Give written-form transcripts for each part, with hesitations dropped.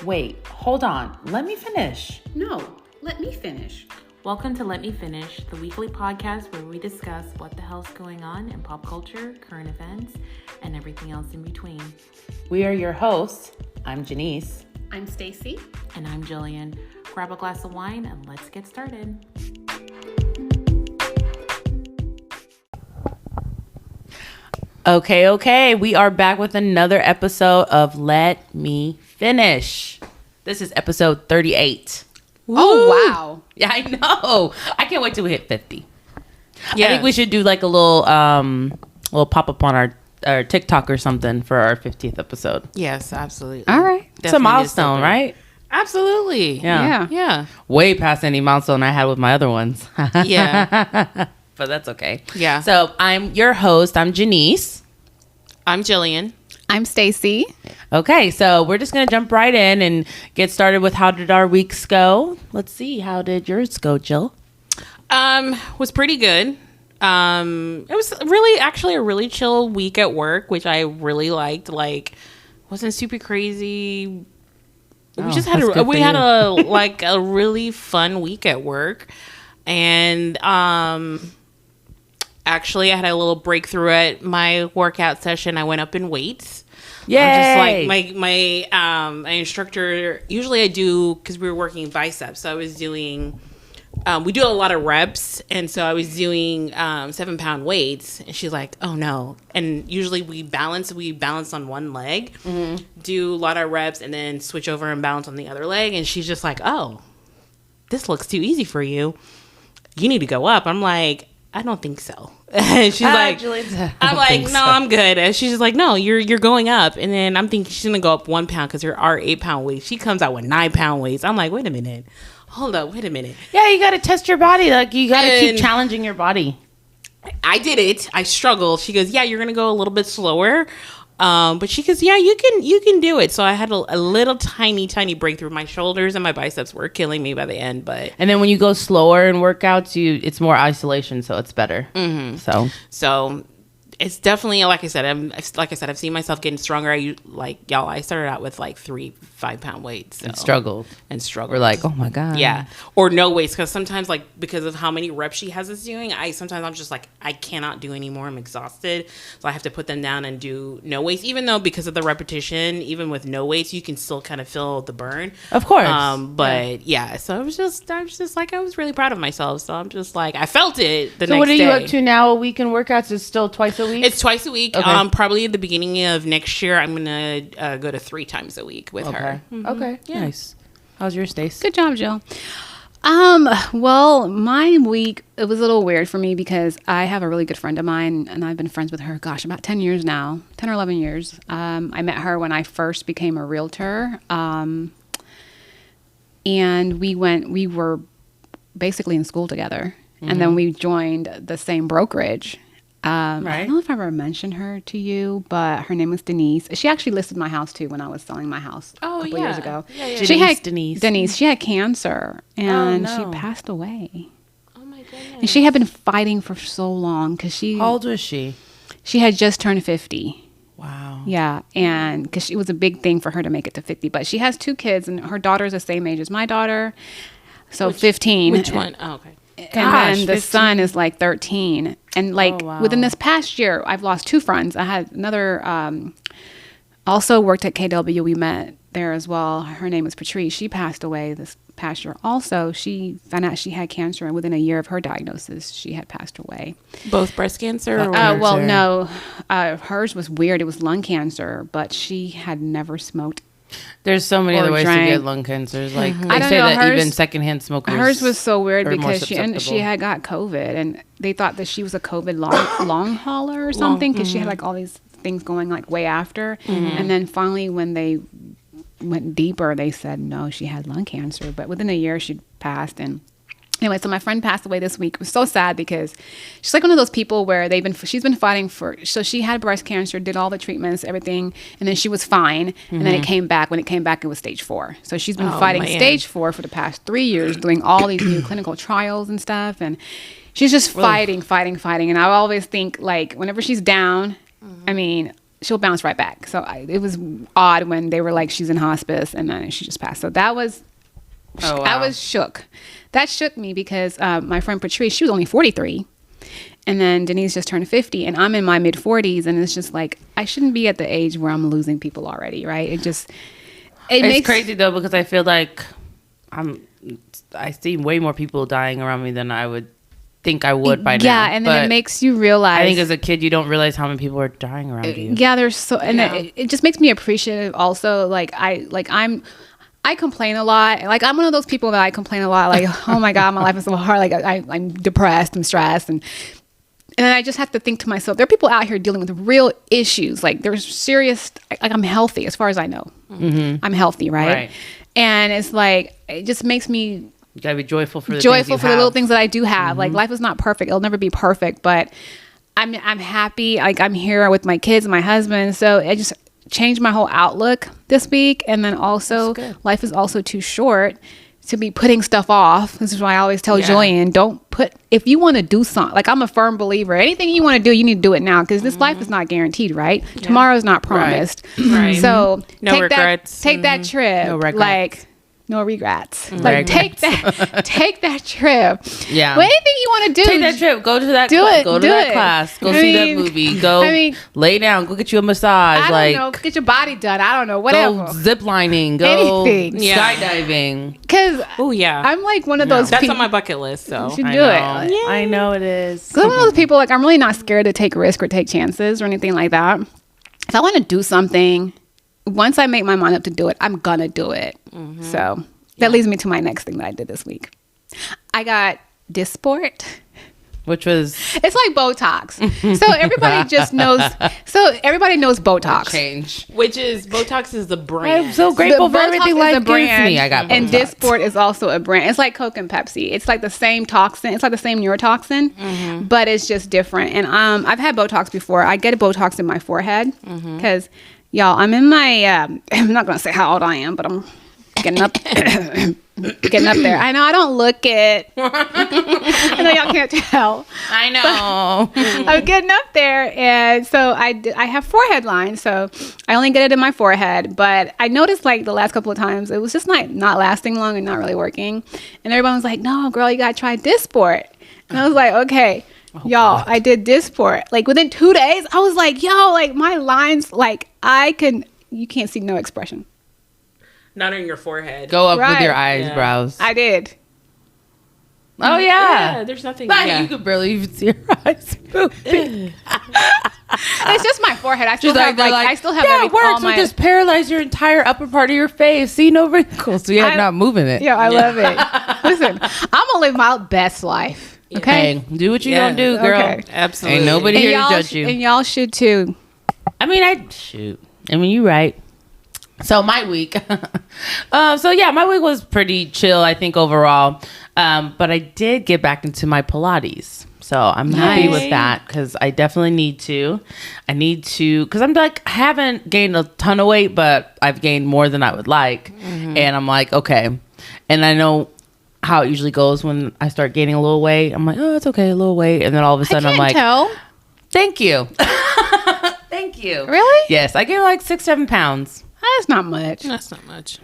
Wait, hold on. Let me finish. No, let me finish. Welcome to Let Me Finish, the weekly podcast where we discuss what the hell's going on in pop culture, current events, and everything else in between. We are your hosts. I'm Janice. I'm Stacy. And I'm Jillian. Grab a glass of wine and let's get started. Okay. We are back with another episode of Let Me Finish. This is episode 38. Oh, wow. Yeah, I know. I can't wait till we hit 50. Yeah. I think we should do like a little pop-up on our TikTok or something for our 50th episode. Yes, absolutely. All right. It's a milestone, right? Absolutely. Yeah. Way past any milestone I had with my other ones. Yeah. But that's okay. Yeah. So I'm your host. I'm Janice. I'm Jillian. I'm Stacy. Okay, so we're just going to jump right in and get started with how did our weeks go. Let's see. How did yours go, Jill? Was pretty good. It was actually a really chill week at work, which I really liked. Like, wasn't super crazy. We just had a really fun week at work. And actually I had a little breakthrough at my workout session. I went up in weights. Yay! Just like my instructor, usually I do, because we were working biceps, so I was doing we do a lot of reps, and so I was doing 7-pound weights, and she's like, oh no. And usually we balance on one leg, do a lot of reps, and then switch over and balance on the other leg. And she's just like, oh, this looks too easy for you. You need to go up. I'm like, I don't think so. And she's like, I'm like, no, I'm good. And she's just like, no, you're going up. And then I'm thinking she's gonna go up 1 pound because there are 8-pound weights. She comes out with 9-pound weights. I'm like, wait a minute. Hold up, wait a minute. Yeah, you got to test your body. Like, you got to keep challenging your body. I did it. I struggled. She goes, yeah, you're gonna go a little bit slower. But she goes, yeah, you can do it. So I had a little tiny breakthrough. My shoulders and my biceps were killing me by the end. And then when you go slower in workouts, it's more isolation, so it's better. Mm-hmm. So it's definitely, like I said, I've seen myself getting stronger. I started out with like 3 5-pound weights. So. And struggled. We're like, oh my God. Yeah. Or no weights. Because sometimes, like, because of how many reps she has us doing, I'm just like, I cannot do anymore. I'm exhausted. So I have to put them down and do no weights. Even though because of the repetition, even with no weights, you can still kind of feel the burn. Of course. So I was just like, I was really proud of myself. So I'm just like, I felt it the next day. So what are you up to now? A week in workouts is still twice a week? It's twice a week. Okay. Probably at the beginning of next year, I'm going to go to 3 times a week with her. Mm-hmm. Okay. Yeah. Nice. How's your Stace? Good job, Jill. Well, my week, it was a little weird for me because I have a really good friend of mine, and I've been friends with her, about 10 years now, 10 or 11 years. I met her when I first became a realtor. And we were basically in school together. Mm-hmm. And then we joined the same brokerage. Right. I don't know if I ever mentioned her to you, but her name was Denise. She actually listed my house too when I was selling my house a couple years ago. Yeah. Denise. She had cancer and she passed away. Oh my goodness. And she had been fighting for so long because How old was she? She had just turned 50. Wow. Yeah, and because it was a big thing for her to make it to 50. But she has 2 kids, and her daughter's the same age as my daughter, so 15. Which one? Oh, okay. And then the 15. Son is like 13. And within this past year, I've lost 2 friends. I had another, also worked at KW. We met there as well. Her name was Patrice. She passed away this past year. Also, she found out she had cancer, and within a year of her diagnosis, she had passed away. Both breast cancer? Well, no. Hers was weird. It was lung cancer, but she had never smoked. There's so many other ways to get lung cancers. Like they say that even secondhand smokers. Hers was so weird because she had got COVID, and they thought that she was a COVID long hauler or something because she had like all these things going like way after. Mm-hmm. And then finally, when they went deeper, they said no, she had lung cancer. But within a year, she'd passed. And anyway, so my friend passed away this week. It was so sad because she's like one of those people where she's been fighting so she had breast cancer, did all the treatments, everything, and then she was fine. Mm-hmm. And then it came back. When it came back, it was stage 4. So she's been fighting stage 4 for the past 3 years, doing all these new clinical trials and stuff. And she's just fighting. And I always think, like, whenever she's down, I mean, she'll bounce right back. So it was odd when they were like, she's in hospice, and then she just passed. So that was, I was shook. That shook me because my friend Patrice, she was only 43. And then Denise just turned 50, and I'm in my mid 40s, and it's just like, I shouldn't be at the age where I'm losing people already, right? It's makes crazy though, because I feel like I see way more people dying around me than I would think I would by now. Yeah, and then it makes you realize. I think as a kid, you don't realize how many people are dying around you. Yeah, there's so, and it just makes me appreciative. Also, I complain a lot. Like, I'm one of those people that I complain a lot. Like, oh my God, my life is so hard. Like, I'm depressed, I'm stressed, and then I just have to think to myself, there are people out here dealing with real issues. Like, there's serious. Like, I'm healthy as far as I know. Mm-hmm. I'm healthy, right? And it's like, it just makes me. You gotta be joyful for the little things that I do have. Mm-hmm. Like, life is not perfect. It'll never be perfect, but I'm happy. Like, I'm here with my kids and my husband. So it just changed my whole outlook this week. And then also, life is also too short to be putting stuff off. This is why I always tell Joanne, if you want to do something, like, I'm a firm believer, anything you want to do, you need to do it now, because this life is not guaranteed, right? Yeah. Tomorrow's not promised. Right. So no regrets. Take that trip. No regrets. Like, no regrets. Like, take that trip. Yeah. Well, anything you want to do. Take that trip. Go to that class. Go see that movie. Go lay down. Go get you a massage. I don't know. Get your body done. I don't know. Whatever. Go zip lining. Go anything. Skydiving. Because I'm like one of those people. That's on my bucket list. So you should do it. I know it is. I'm one of those people, like, I'm really not scared to take risks or take chances or anything like that. If I want to do something, once I make my mind up to do it, I'm gonna do it. Mm-hmm. So that leads me to my next thing that I did this week. I got Dysport, which was, it's like Botox. So everybody just knows. So everybody knows Botox. Change. Which is Botox is the brand. I'm so grateful for everything life gives me. I got Botox. And Dysport is also a brand. It's like Coke and Pepsi. It's like the same toxin. It's like the same neurotoxin, but it's just different. And I've had Botox before. I get a Botox in my forehead because. Y'all, I'm in my, I'm not going to say how old I am, but I'm getting up, getting up there. I know I don't look it. I know y'all can't tell. I know. I'm getting up there. And so I have forehead lines. So I only get it in my forehead. But I noticed, like, the last couple of times, it was just not lasting long and not really working. And everyone was like, no, girl, you got to try Dysport. And I was like, okay. Oh, y'all, God. I did Dysport. Like, within 2 days, I was like, yo, like, my lines, like, you can't see no expression. Not on your forehead. Go up with your eyebrows. I did. Oh, yeah. There's nothing. You could barely even see your eyes moving. It's just my forehead. I still have, it works. It'll just paralyze your entire upper part of your face. See no wrinkles. So you're not moving it. Yeah, I love it. Listen, I'm going to live my best life. Okay, hey, do what you gonna do, girl. Okay. Absolutely. Ain't nobody here to judge you, and y'all should too. I mean, you're right. So my week, my week was pretty chill, I think, overall. But I did get back into my Pilates, so I'm happy with that because I definitely need to. Because I'm like, I haven't gained a ton of weight, but I've gained more than I would like, and I'm like, okay, and I know how it usually goes when I start gaining a little weight. I'm like, oh, it's okay, a little weight. And then all of a sudden I'm like, thank you. Thank you. Really? Yes. I gained like 6-7 pounds. That's not much. That's not much.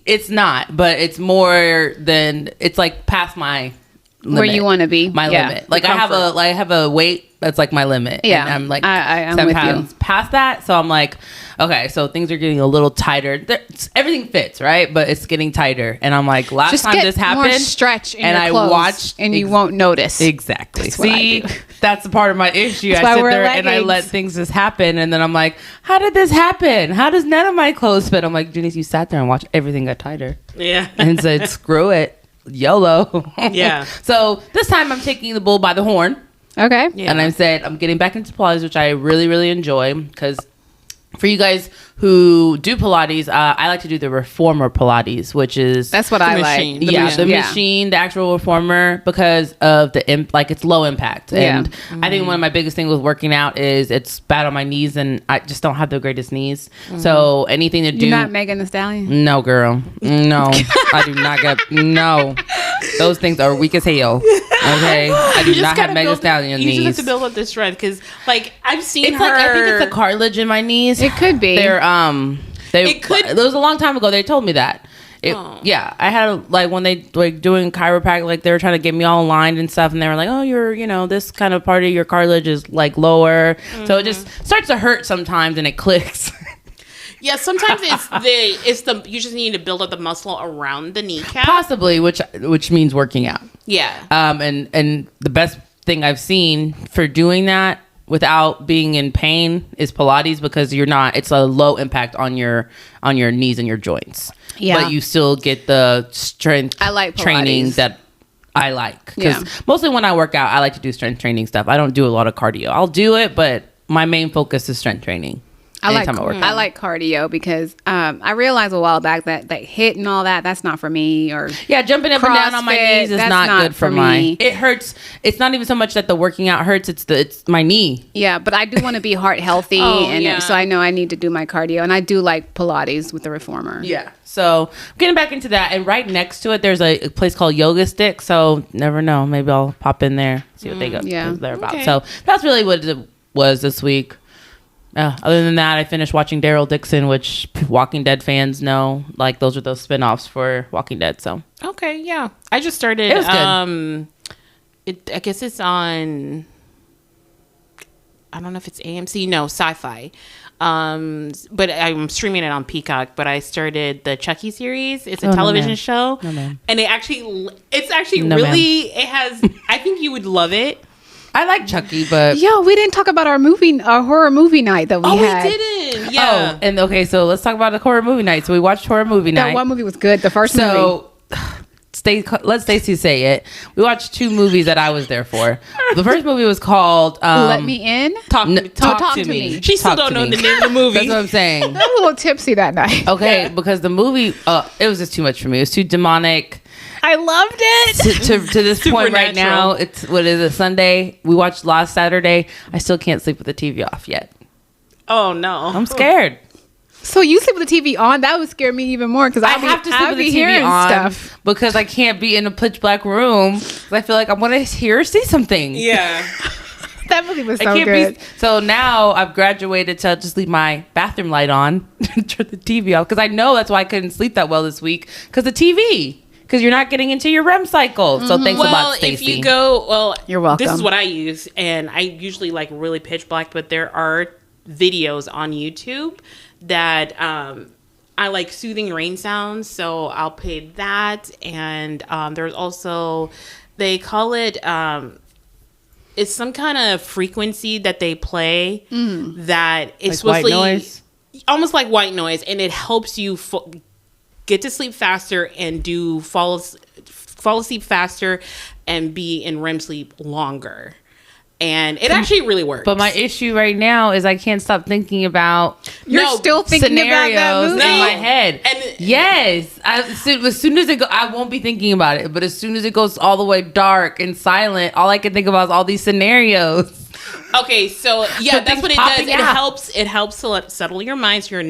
It's not, but it's more than, it's like past my limit. Where you want to be. My limit. Like, I have a weight that's like my limit. Yeah. And I'm like I'm 7 with pounds past that. So I'm like, okay, so things are getting a little tighter. Everything fits, right? But it's getting tighter. And I'm like, last time this happened, more stretch in and your I clothes, watched, and you won't notice. Exactly. See, that's a part of my issue. I sit there and I let things just happen, and then I'm like, how did this happen? How does none of my clothes fit? I'm like, Janice, you sat there and watched everything get tighter. Yeah. And said, screw it. YOLO. Yeah. So this time I'm taking the bull by the horn. Okay. Yeah. And I said, I'm getting back into Pilates, which I really, really enjoy. Because for you guys who do Pilates, I like to do the reformer Pilates, which is... That's what I like. The machine, the actual reformer, because of it's low impact. And I think one of my biggest things with working out is it's bad on my knees, and I just don't have the greatest knees. So anything to do... You're not Megan Thee Stallion? No, girl. No. I do not get... No. Those things are weak as hell. Okay, I do not have Megan Stallion knees. You just have to build up the strength because, like, I've seen her. I think it's the cartilage in my knees. It could be. It was a long time ago. They told me that. Yeah, I had like when they like doing chiropractic, like they were trying to get me all aligned and stuff, and they were like, "Oh, this kind of part of your cartilage is like lower," so it just starts to hurt sometimes, and it clicks. Yeah, sometimes you just need to build up the muscle around the kneecap, possibly, which means working out. Yeah. And the best thing I've seen for doing that without being in pain is Pilates, because it's a low impact on your knees and your joints. Yeah. But you still get the strength training that I like. Because mostly when I work out, I like to do strength training stuff. I don't do a lot of cardio. I'll do it, but my main focus is strength training. I like cardio because I realized a while back that HIIT and all that's not for me. Or jumping up and down on my knees is not good for me. It hurts. It's not even so much that the working out hurts. It's my knee. Yeah, but I do want to be heart healthy, so I know I need to do my cardio, and I do like Pilates with the reformer. Yeah. So getting back into that, and right next to it, there's a place called Yoga Stick. So never know, maybe I'll pop in there, see what they're about. Okay. So that's really what it was this week. Other than that, I finished watching Daryl Dixon, which Walking Dead fans know. Like, those are those spinoffs for Walking Dead. So okay, yeah, I just started. It was good. I guess it's on. I don't know if it's AMC. No, Sci-Fi. But I'm streaming it on Peacock. But I started the Chucky series. It's a television show, and it's actually really. It has. I think you would love it. I like Chucky, but we didn't talk about our horror movie night that we had. We didn't. Yeah. Oh, and okay, so let's talk about the horror movie night. So we watched horror movie night. That one movie was good. The first movie. Let Stacey say it. We watched two movies that I was there for. The first movie was called Let Me In. Talk to me. She still don't know the name of the movie. That's what I'm saying. I was a little tipsy that night. Okay, because the movie, it was just too much for me. It was too demonic. I loved it. To this point right now, it's what is it, Sunday? We watched last Saturday. I still can't sleep with the TV off yet. Oh no, I'm scared. So you sleep with the TV on? That would scare me even more because I have to sleep with the TV on stuff because I can't be in a pitch black room. I feel like I want to hear or see something. Yeah. That movie was so good. So now I've graduated to just leave my bathroom light on and turn the TV off because I know that's why I couldn't sleep that well this week because the TV. Because you're not getting into your REM cycle. So thanks a lot, Stacey. If you go, you're welcome. This is what I use, and I usually like really pitch black, but there are videos on YouTube that I like soothing rain sounds, so I'll play that. And there's also, they call it, it's some kind of frequency that they play that is like white noise? Almost like white noise, and it helps you get to sleep faster and fall asleep faster and be in REM sleep longer. And it actually really works. But my issue right now is I can't stop thinking about You're still thinking about that movie in my head. And yes. As soon as it goes, I won't be thinking about it. But as soon as it goes all the way dark and silent, all I can think about is all these scenarios. Okay, so that's what it does. It helps to settle your mind so your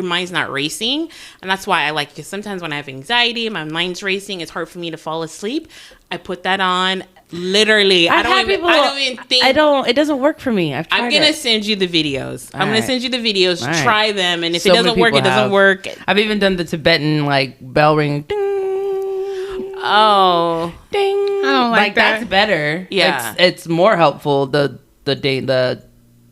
mind's not racing. And that's why I like, because sometimes when I have anxiety, my mind's racing, it's hard for me to fall asleep. I put that on. Literally, it doesn't work for me. I'm gonna send you the videos. I'm gonna send you the videos. Try them, and if it doesn't work, it doesn't work. I've even done the Tibetan like bell ring. Ding. Oh, ding! I don't like that. That's better. Yeah, it's more helpful. The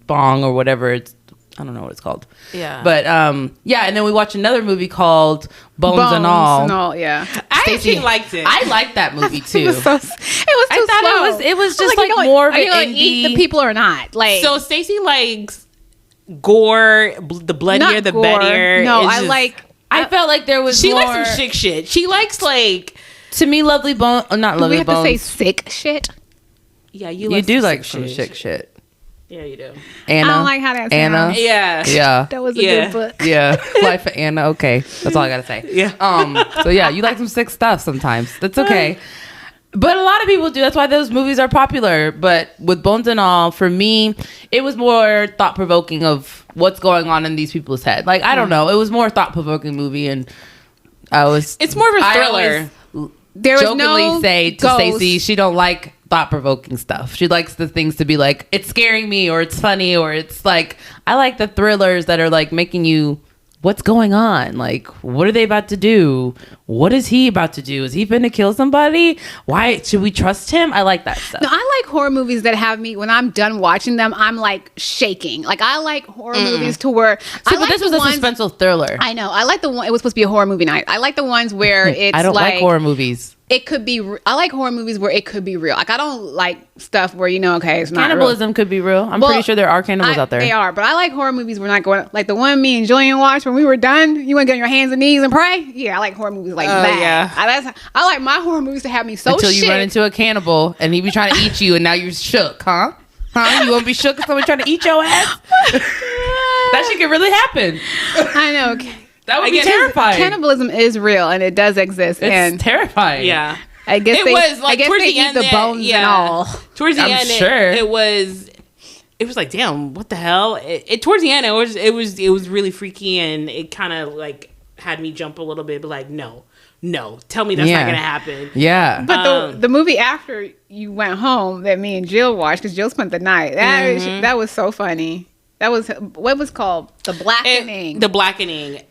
bong or whatever it's. I don't know what it's called. Yeah. But and then we watched another movie called Bones and All. Yeah. I actually liked it. I liked that movie too. It was too slow. It was just like more of an indie. Eat the people or not. Like, so Stacey likes gore, the bloodier the better. No, I felt like there was She more, likes some sick shit. She likes like, to me, Lovely Bones, not Lovely Bones. We have to say sick shit. Yeah, you do like some sick shit. Yeah, you do. Anna. I don't like how that sounds. Anna. Yeah. That was a good book. Yeah. Life of Anna. Okay. That's all I got to say. Yeah. So yeah, you like some sick stuff sometimes. That's okay. But a lot of people do. That's why those movies are popular. But with Bones and All, for me, it was more thought-provoking of what's going on in these people's head. Like, I don't know. It was more thought-provoking movie, and It's more of a thriller. jokingly say to Stacey she don't like thought-provoking stuff. She likes the things to be like, it's scaring me, or it's funny, or it's like, I like the thrillers that are like making you, what's going on? Like, what are they about to do? What is he about to do? Is he finna kill somebody? Why should we trust him? I like that stuff. No, I like horror movies that have me, when I'm done watching them, I'm like shaking. Like, I like horror movies to where but this was a suspenseful thriller. I know. I like the one, it was supposed to be a horror movie night. I like the ones where it's I don't like horror movies. It could be. I like horror movies where it could be real. Like, I don't like stuff where okay, it's not cannibalism. Could be real. I'm pretty sure there are cannibals out there. They are, but I like horror movies. We're not going like the one me and Julian watched when we were done. You want to get on your hands and knees and pray. Yeah, I like horror movies like that. Yeah, I like my horror movies to have me so until shit. You run into a cannibal and he be trying to eat you, and now you're shook, huh? You won't be shook if someone trying to eat your ass? That shit could really happen. I know. That would be terrifying. Cannibalism is real and it does exist. It's terrifying. Yeah. I guess was like towards the eat end, the bones and all. Towards the I'm end, sure. it was like, damn, what the hell? Towards the end, it was really freaky, and it kind of like had me jump a little bit, but like, no, tell me that's not gonna happen. Yeah. But the movie after you went home that me and Jill watched, because Jill spent the night. That was so funny. That was what was called The Blackening. The Blackening.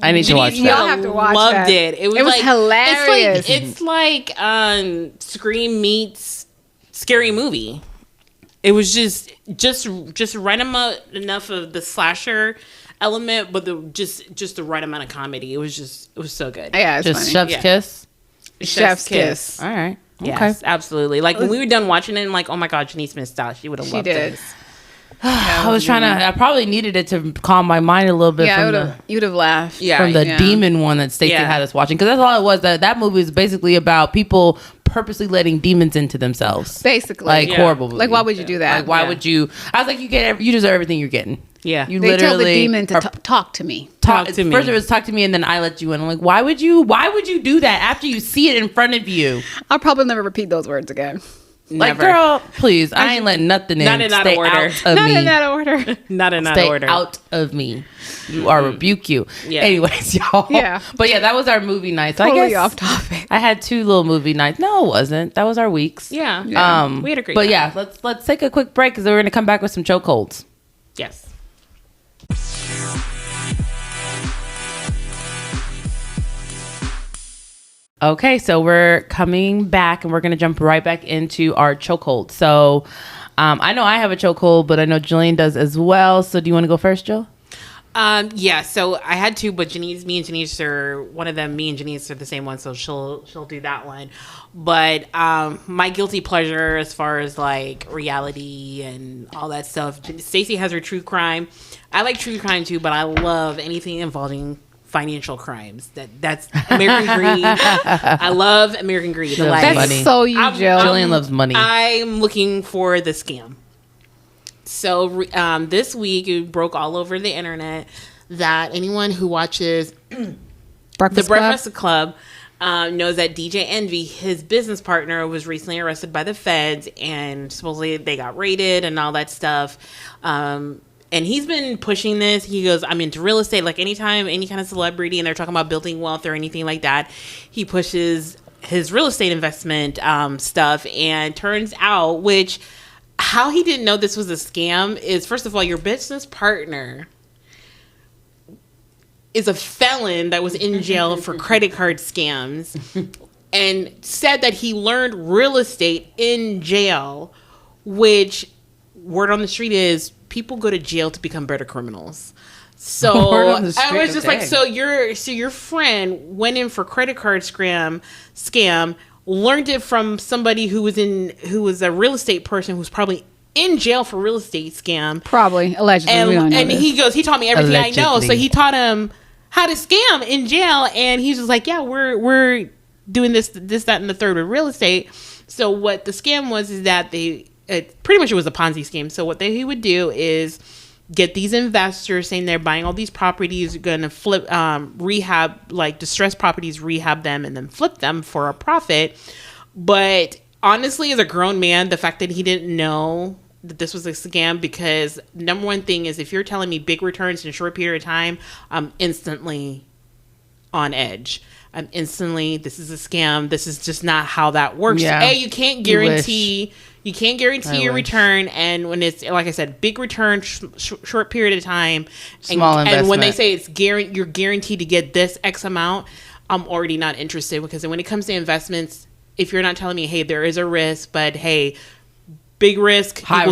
I need to watch that. Y'all have to watch Loved that. it. It was like, hilarious. It's like Scream meets Scary Movie. It was just right enough of the slasher element, but just the right amount of comedy. It was so good. Yeah, it's just funny. Chef's Kiss. Chef's Kiss. All right. Yes, absolutely. Like when we were done watching it, I'm like, oh my god, Janice missed out. She would have loved this. I was trying to. I probably needed it to calm my mind a little bit. Yeah, you'd have laughed. Yeah, from the demon one that Stacey had us watching, because that's all it was. That movie is basically about people purposely letting demons into themselves. Basically, like horrible. Movie. Like, why would you do that? Like, why would you? I was like, you deserve everything you're getting. Yeah, you literally tell the demon to talk to me. Talk to me. First it was talk to me, and then I let you in. I'm like, why would you do that after you see it in front of you? I'll probably never repeat those words again. Like, girl, please, I ain't letting nothing in. Not in that order. Not in that order. Not in that Stay order. out of me. You are rebuke you. Yeah. Anyways, y'all. Yeah. But yeah, that was our movie night. So totally I guess off topic. I had 2 little movie nights. No, it wasn't. That was our weeks. Yeah. We had a great But time. yeah, let's take a quick break because we're gonna come back with some chokeholds. Yes. Okay, so we're coming back and we're going to jump right back into our chokehold. So I know I have a chokehold, but I know Jillian does as well. So do you want to go first, Jill? Yeah, so I had 2, but me and Janice are one of them. Me and Janice are the same one, so she'll do that one. But my guilty pleasure as far as like reality and all that stuff, Stacey has her true crime. I like true crime too, but I love anything involving financial crimes. That's American Greed. I love American Greed. Like, that's money. So you, Jill. Jillian loves money. I'm looking for the scam. So this week it broke all over the internet that anyone who watches the Breakfast Club knows that DJ Envy, his business partner, was recently arrested by the feds, and supposedly they got raided and all that stuff. And he's been pushing this. He goes, I'm into real estate. Like anytime any kind of celebrity and they're talking about building wealth or anything like that, he pushes his real estate investment stuff. And turns out, how he didn't know this was a scam is, first of all, your business partner is a felon that was in jail for credit card scams and said that he learned real estate in jail, which word on the street is people go to jail to become better criminals. So I was just like, so your friend went in for credit card scam, learned it from somebody who was a real estate person who's probably in jail for real estate scam. Probably, allegedly. And he goes, he taught me everything I know. So he taught him how to scam in jail. And he's just like, yeah, we're doing this, that, and the third with real estate. So what the scam was is that pretty much it was a Ponzi scheme. So what he would do is get these investors saying they're buying all these properties, going to flip, rehab, like distressed properties, rehab them, and then flip them for a profit. But honestly, as a grown man, the fact that he didn't know that this was a scam, because number one thing is if you're telling me big returns in a short period of time, I'm instantly on edge. I'm instantly, this is a scam. This is just not how that works. Yeah. You can't guarantee your return. And when it's, like I said, big return, short period of time. Small investment. And when they say you're guaranteed to get this X amount, I'm already not interested, because when it comes to investments, if you're not telling me, hey, there is a risk, but hey, big risk, high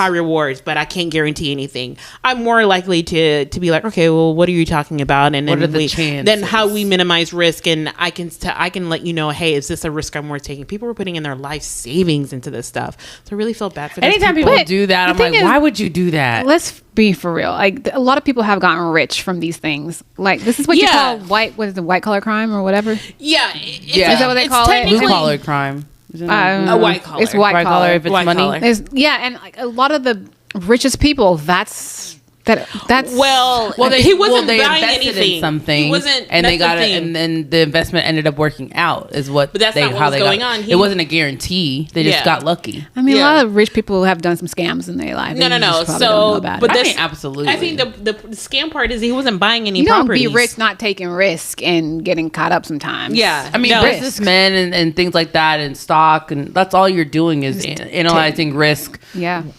rewards, but I can't guarantee anything, I'm more likely to be like, okay, well, what are you talking about? And what are the chances? Then how we minimize risk, and I can let you know, hey, is this a risk I'm worth taking? People were putting in their life savings into this stuff, so I really felt bad for them. Anytime people do that, I'm like, why would you do that? Let's be for real. Like, a lot of people have gotten rich from these things. Like, this is what you call white collar crime or whatever. Yeah, is that what they call it? Blue collar crime. A white collar. It's white collar if it's white money. Collar. And like a lot of the richest people, that's well, he wasn't buying anything. In something, he wasn't, and they got it, and then the investment ended up working out. Is what? But that's not what was going on. It wasn't a guarantee. They just got lucky. I mean, a lot of rich people have done some scams in their life. No. So, but absolutely. I think the scam part is he wasn't buying any you properties. You don't be rich not taking risk and getting caught up sometimes. Yeah, I mean, businessmen and things like that, and stock, and that's all you're doing is analyzing risk,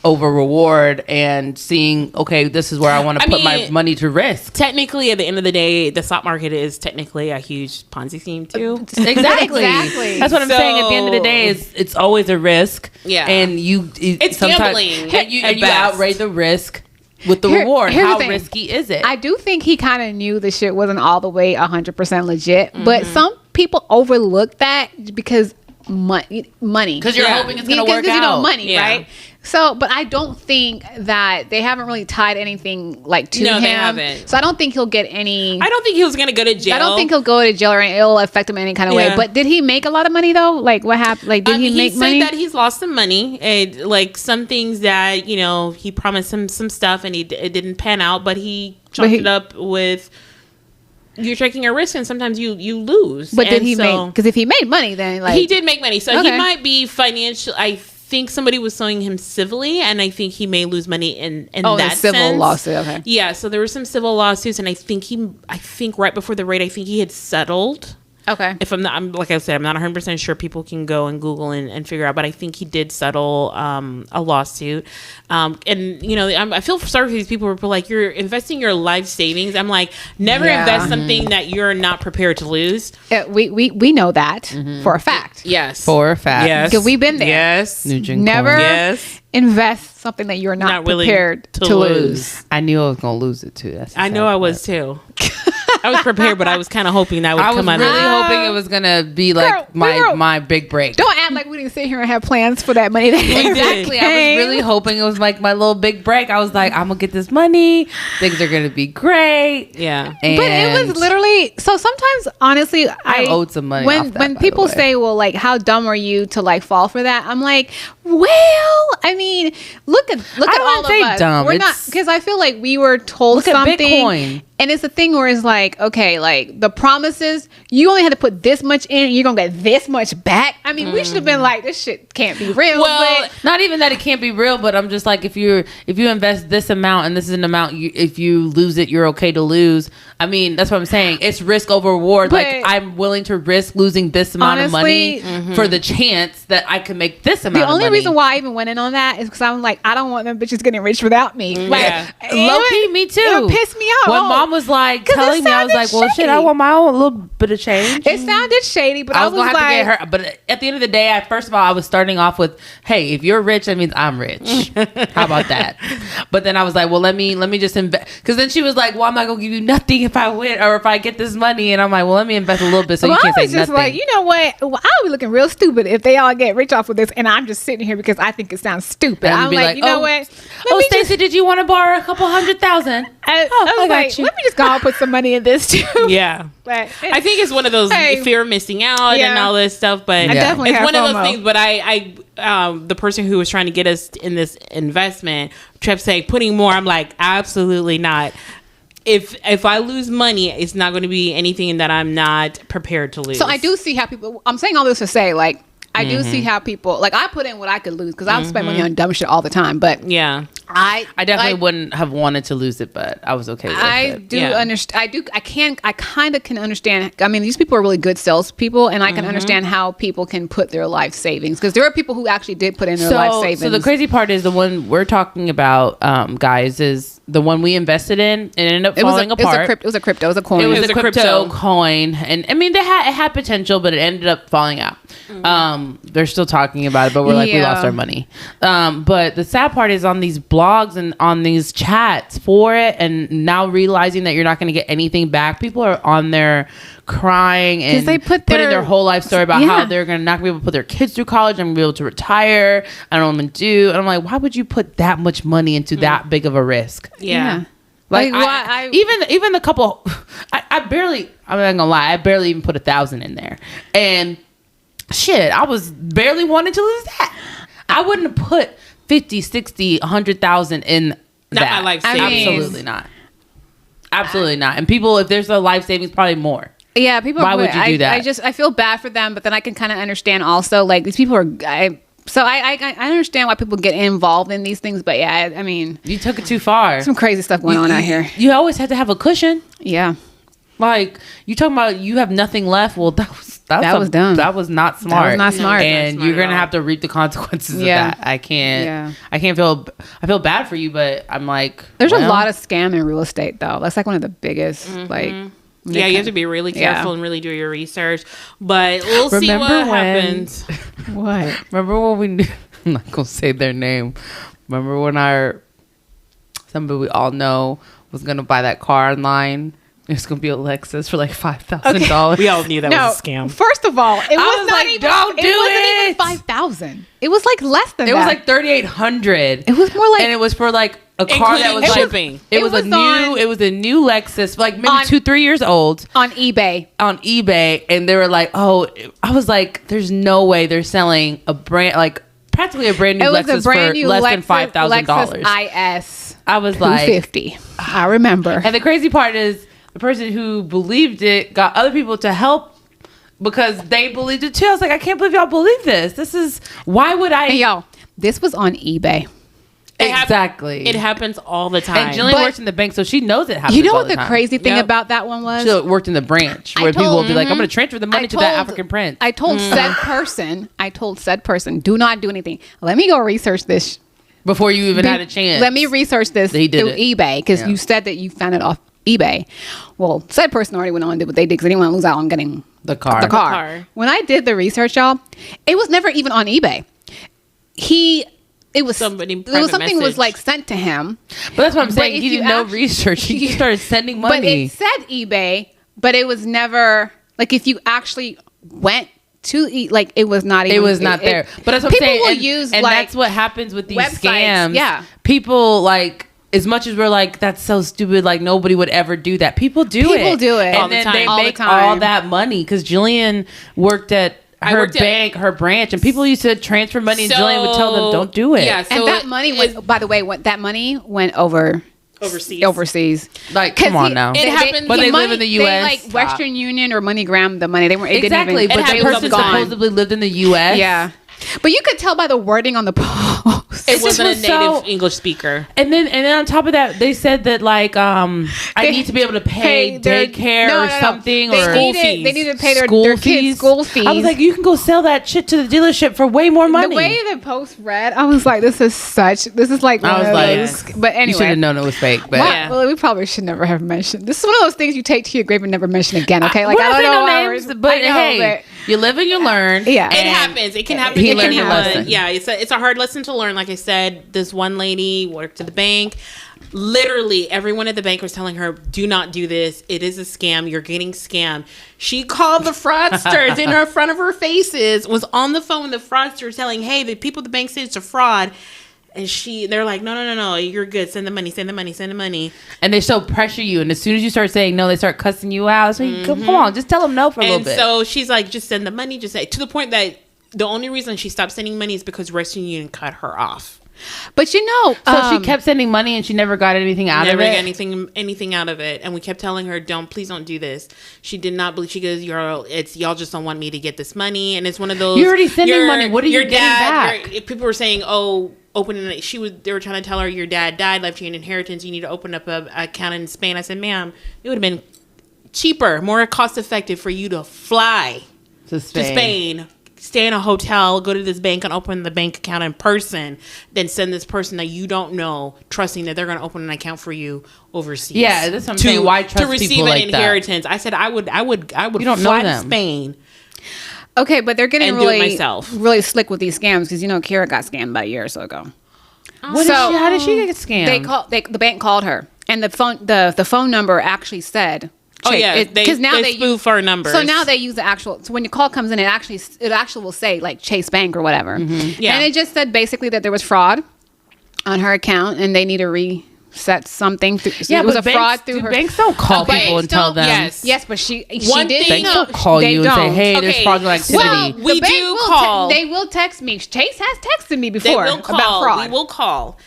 over reward, and seeing, okay, this is where I want to put my money to risk. Technically, at the end of the day, the stock market is technically a huge Ponzi scheme too. Exactly. That's what I'm saying. At the end of the day, it's always a risk. Yeah, and it's gambling. And you outweigh the risk with the reward. How risky is it? I do think he kind of knew the shit wasn't all the way 100% legit, but some people overlook that because money. Because you're hoping it's going to work out. Because money, right? So, but I don't think that they haven't really tied anything like to him. No, they haven't. So I don't think he'll get any. I don't think he was going to go to jail. I don't think he'll go to jail or it'll affect him in any kind of way. But did he make a lot of money though? Like what happened? Like did he make money? He said that he's lost some money. Like some things that he promised him some stuff and it didn't pan out. But he chalked it up with. You're taking a risk, and sometimes you lose. But did he make? Because if he made money, then he did make money. So he might be financial. I think somebody was suing him civilly, and I think he may lose money in that civil lawsuit. Okay. Yeah. So there were some civil lawsuits, and I think right before the raid, I think he had settled. Okay. If like I said, I'm not 100% sure. People can go and Google and figure out, but I think he did settle a lawsuit. And I feel sorry for these people who are like, you're investing your life savings. I'm like, never invest something that you're not prepared to lose. We know that for a fact. Yes. For a fact. Yes. Because we've been there. Yes. Never invest something that you're not prepared to lose. I knew I was going to lose it too. I know I was too. I was prepared, but I was kind of hoping that would come out. I was really hoping it was gonna be like my big break. Don't act like we didn't sit here and have plans for that money. Exactly. I was really hoping it was like my little big break. I was like, I'm gonna get this money. Things are gonna be great. Yeah. But it was literally so. Sometimes, honestly, I owed some money. When people say, "Well, like, how dumb are you to like fall for that?" I'm like, well, I mean, look at all of us. Dumb. We're not, because I feel like we were told something. At Bitcoin. And it's a thing where it's like, okay, like the promises, you only had to put this much in and you're going to get this much back. I mean, we should have been like, this shit can't be real. Well, but not even that it can't be real, but I'm just like, if you invest this amount and this is an amount, if you lose it, you're okay to lose. I mean, that's what I'm saying. It's risk over reward. But like, I'm willing to risk losing this amount of money for the chance that I can make this amount of money. The only reason why I even went in on that is because I'm like, I don't want them bitches getting rich without me. Like, low key, me too. It pissed me off. When mom was like telling me, I was like, well, shit, I want my own little bit of change. It sounded shady, but I was gonna have like, to get her. But at the end of the day, first of all, I was starting off with, hey, if you're rich, that means I'm rich. How about that? But then I was like, well, let me just invest. Because then she was like, well, I'm not gonna give you nothing if I win or if I get this money. And I'm like, well, let me invest a little bit so you can't say nothing. Like, you know what? Well, I'll be looking real stupid if they all get rich off of this, and I'm just sitting here because I think it sounds stupid. I'm like, you know what? Stacey, did you want to borrow a couple $100,000? I was like, let me just go and put some money in this too. Yeah. But I think it's one of those fear of missing out and all this stuff. But it's one of those things. But I the person who was trying to get us in this investment kept saying putting more. I'm like, absolutely not. If I lose money, it's not going to be anything that I'm not prepared to lose. So I do see how people. I'm saying all this to say, like, I do see how people, like, I put in what I could lose because I spend money on dumb shit all the time. But I definitely wouldn't have wanted to lose it, but I was okay with it. I do understand. I kind of can understand. I mean, these people are really good salespeople, and I can understand how people can put their life savings, because there are people who actually did put in their life savings. So the crazy part is the one we're talking about, guys, is the one we invested in. It ended up falling apart. It was a crypto. It was a coin. It was a crypto coin, and I mean, it had potential, but it ended up falling out. They're still talking about it, but we're like, we lost our money. But the sad part is on these blogs and on these chats for it, and now realizing that you're not going to get anything back, people are on there crying and they putting their whole life story about how they're going to not be able to put their kids through college and be able to retire. I don't know what to do. And I'm like, why would you put that much money into that big of a risk? Yeah. Like even the couple, I'm not gonna lie, I barely even put 1,000 in there, and shit, I was barely wanting to lose that. I wouldn't have put 50, 60, 100,000 in not that. my life savings. Absolutely not. And people, if there's a life savings, probably more. Yeah, people. Why would you do that? I feel bad for them, but then I can kind of understand also, like, these people are. I understand why people get involved in these things, but yeah, I mean, you took it too far. Some crazy stuff going on out here. You always have to have a cushion. Yeah. Like, you talking about you have nothing left. Well, that was dumb. That was not smart. That was not smart. And you're gonna have to reap the consequences of that. I feel bad for you, but I'm like, there's a lot of scam in real estate though. That's like one of the biggest Yeah, you have to be really careful and really do your reason. But we'll see what happens. What? Remember when I'm not gonna say their name. Remember when somebody we all know was gonna buy that car online? It's gonna be a Lexus for like $5,000. We all knew that was a scam. First of all, it was not even. Don't do it. It wasn't even $5,000. It was like less than that. It was like $3,800. It was more like, and it was for like a car that was shipping. Like, it was a new Lexus, like maybe 2-3 years old, on eBay. And they were like, oh, I was like, there's no way they're selling a brand, like practically a brand new Lexus for less than $5,000. Lexus IS. I was like, $250. I remember. And the crazy part is, the person who believed it got other people to help because they believed it too. I was like, I can't believe y'all believe this. Why would I? Hey, y'all, this was on eBay. Exactly. It happens all the time. And Jillian works in the bank, so she knows it happens. You know what the crazy thing about that one was? She worked in the branch where people will be like, I'm going to transfer the money to that African prince. I told said person, do not do anything. Let me go research this. Before you even had a chance. Let me research this through eBay, because you said that you found it off eBay. Well, said person already went on and did what they did because they didn't want to lose out on getting the car. When I did the research, y'all, it was never even on eBay. It was something was like sent to him. But that's what I'm saying. He did no research. He just started sending money. But it said eBay, but it was never like if you actually went to like it was not even. It was not there. But that's what I'm saying. People will use and like that's what happens with these websites. Scams. Yeah, people like. As much as we're like, that's so stupid, like nobody would ever do that. People do it. And then they make all that money because Jillian worked at her branch, and people used to transfer money, and Jillian would tell them, don't do it. Yeah, so and that money went, by the way, that money went overseas. Like, come on now. It happened. But they live in the U.S. Like Western Union or MoneyGram, the money. They weren't. Exactly. But the person supposedly lived in the U.S. Yeah. But you could tell by the wording on the post. It wasn't a native English speaker. And then on top of that, they said that like I need to be able to pay daycare or something or school fees. They need to pay their kids' school fees. I was like, you can go sell that shit to the dealership for way more money. The way the post read, I was like, this is like one of those. But anyway, you should have known it was fake. But well, we probably should never have mentioned. This is one of those things you take to your grave and never mention again. Okay, like I don't know names, but hey, you live and you learn. Yeah, it happens. It can happen. He learned a lesson. Yeah, it's a hard lesson to learn. Like I said, this one lady worked at the bank. Literally, everyone at the bank was telling her, do not do this. It is a scam. You're getting scammed. She called the fraudsters in front of her faces, was on the phone with the fraudsters telling, hey, the people at the bank said it's a fraud. And they're like, no, you're good. Send the money. And they so pressure you. And as soon as you start saying no, they start cussing you out. So come on, just tell them no for a little bit. And so she's like, just send the money. Just say, to the point that the only reason she stopped sending money is because Western Union cut her off. But so she kept sending money and she never got anything out of it. Never got anything out of it. And we kept telling her, please don't do this. She did not believe. She goes, y'all just don't want me to get this money. And it's one of those. You're already sending money. What are you getting back? People were saying, oh, opening it. They were trying to tell her your dad died, left you an inheritance. You need to open up an account in Spain. I said, ma'am, it would have been cheaper, more cost effective for you to fly to Spain, stay in a hotel, go to this bank and open the bank account in person, than send this person that you don't know, trusting that they're going to open an account for you overseas. Yeah, that's what I'm saying. Why trust to receive people like an inheritance? That? I said I would you don't fly know to Spain. Okay, but they're getting and do it myself. really slick with these scams because Kira got scammed about a year or so ago. How did she get scammed? The bank called her, and the phone number actually said. Because now they spoof our numbers. So now they use the actual. So when your call comes in, it actually will say like Chase Bank or whatever. Mm-hmm. Yeah. And it just said basically that there was fraud on her account, and they need to reset something. Yeah, it was a fraud through her. Banks don't call people and tell them. Yes, but she did. Banks don't call you and say, "Hey, there's fraudulent activity." Well, we do call. They will text me. Chase has texted me before about fraud. We will call.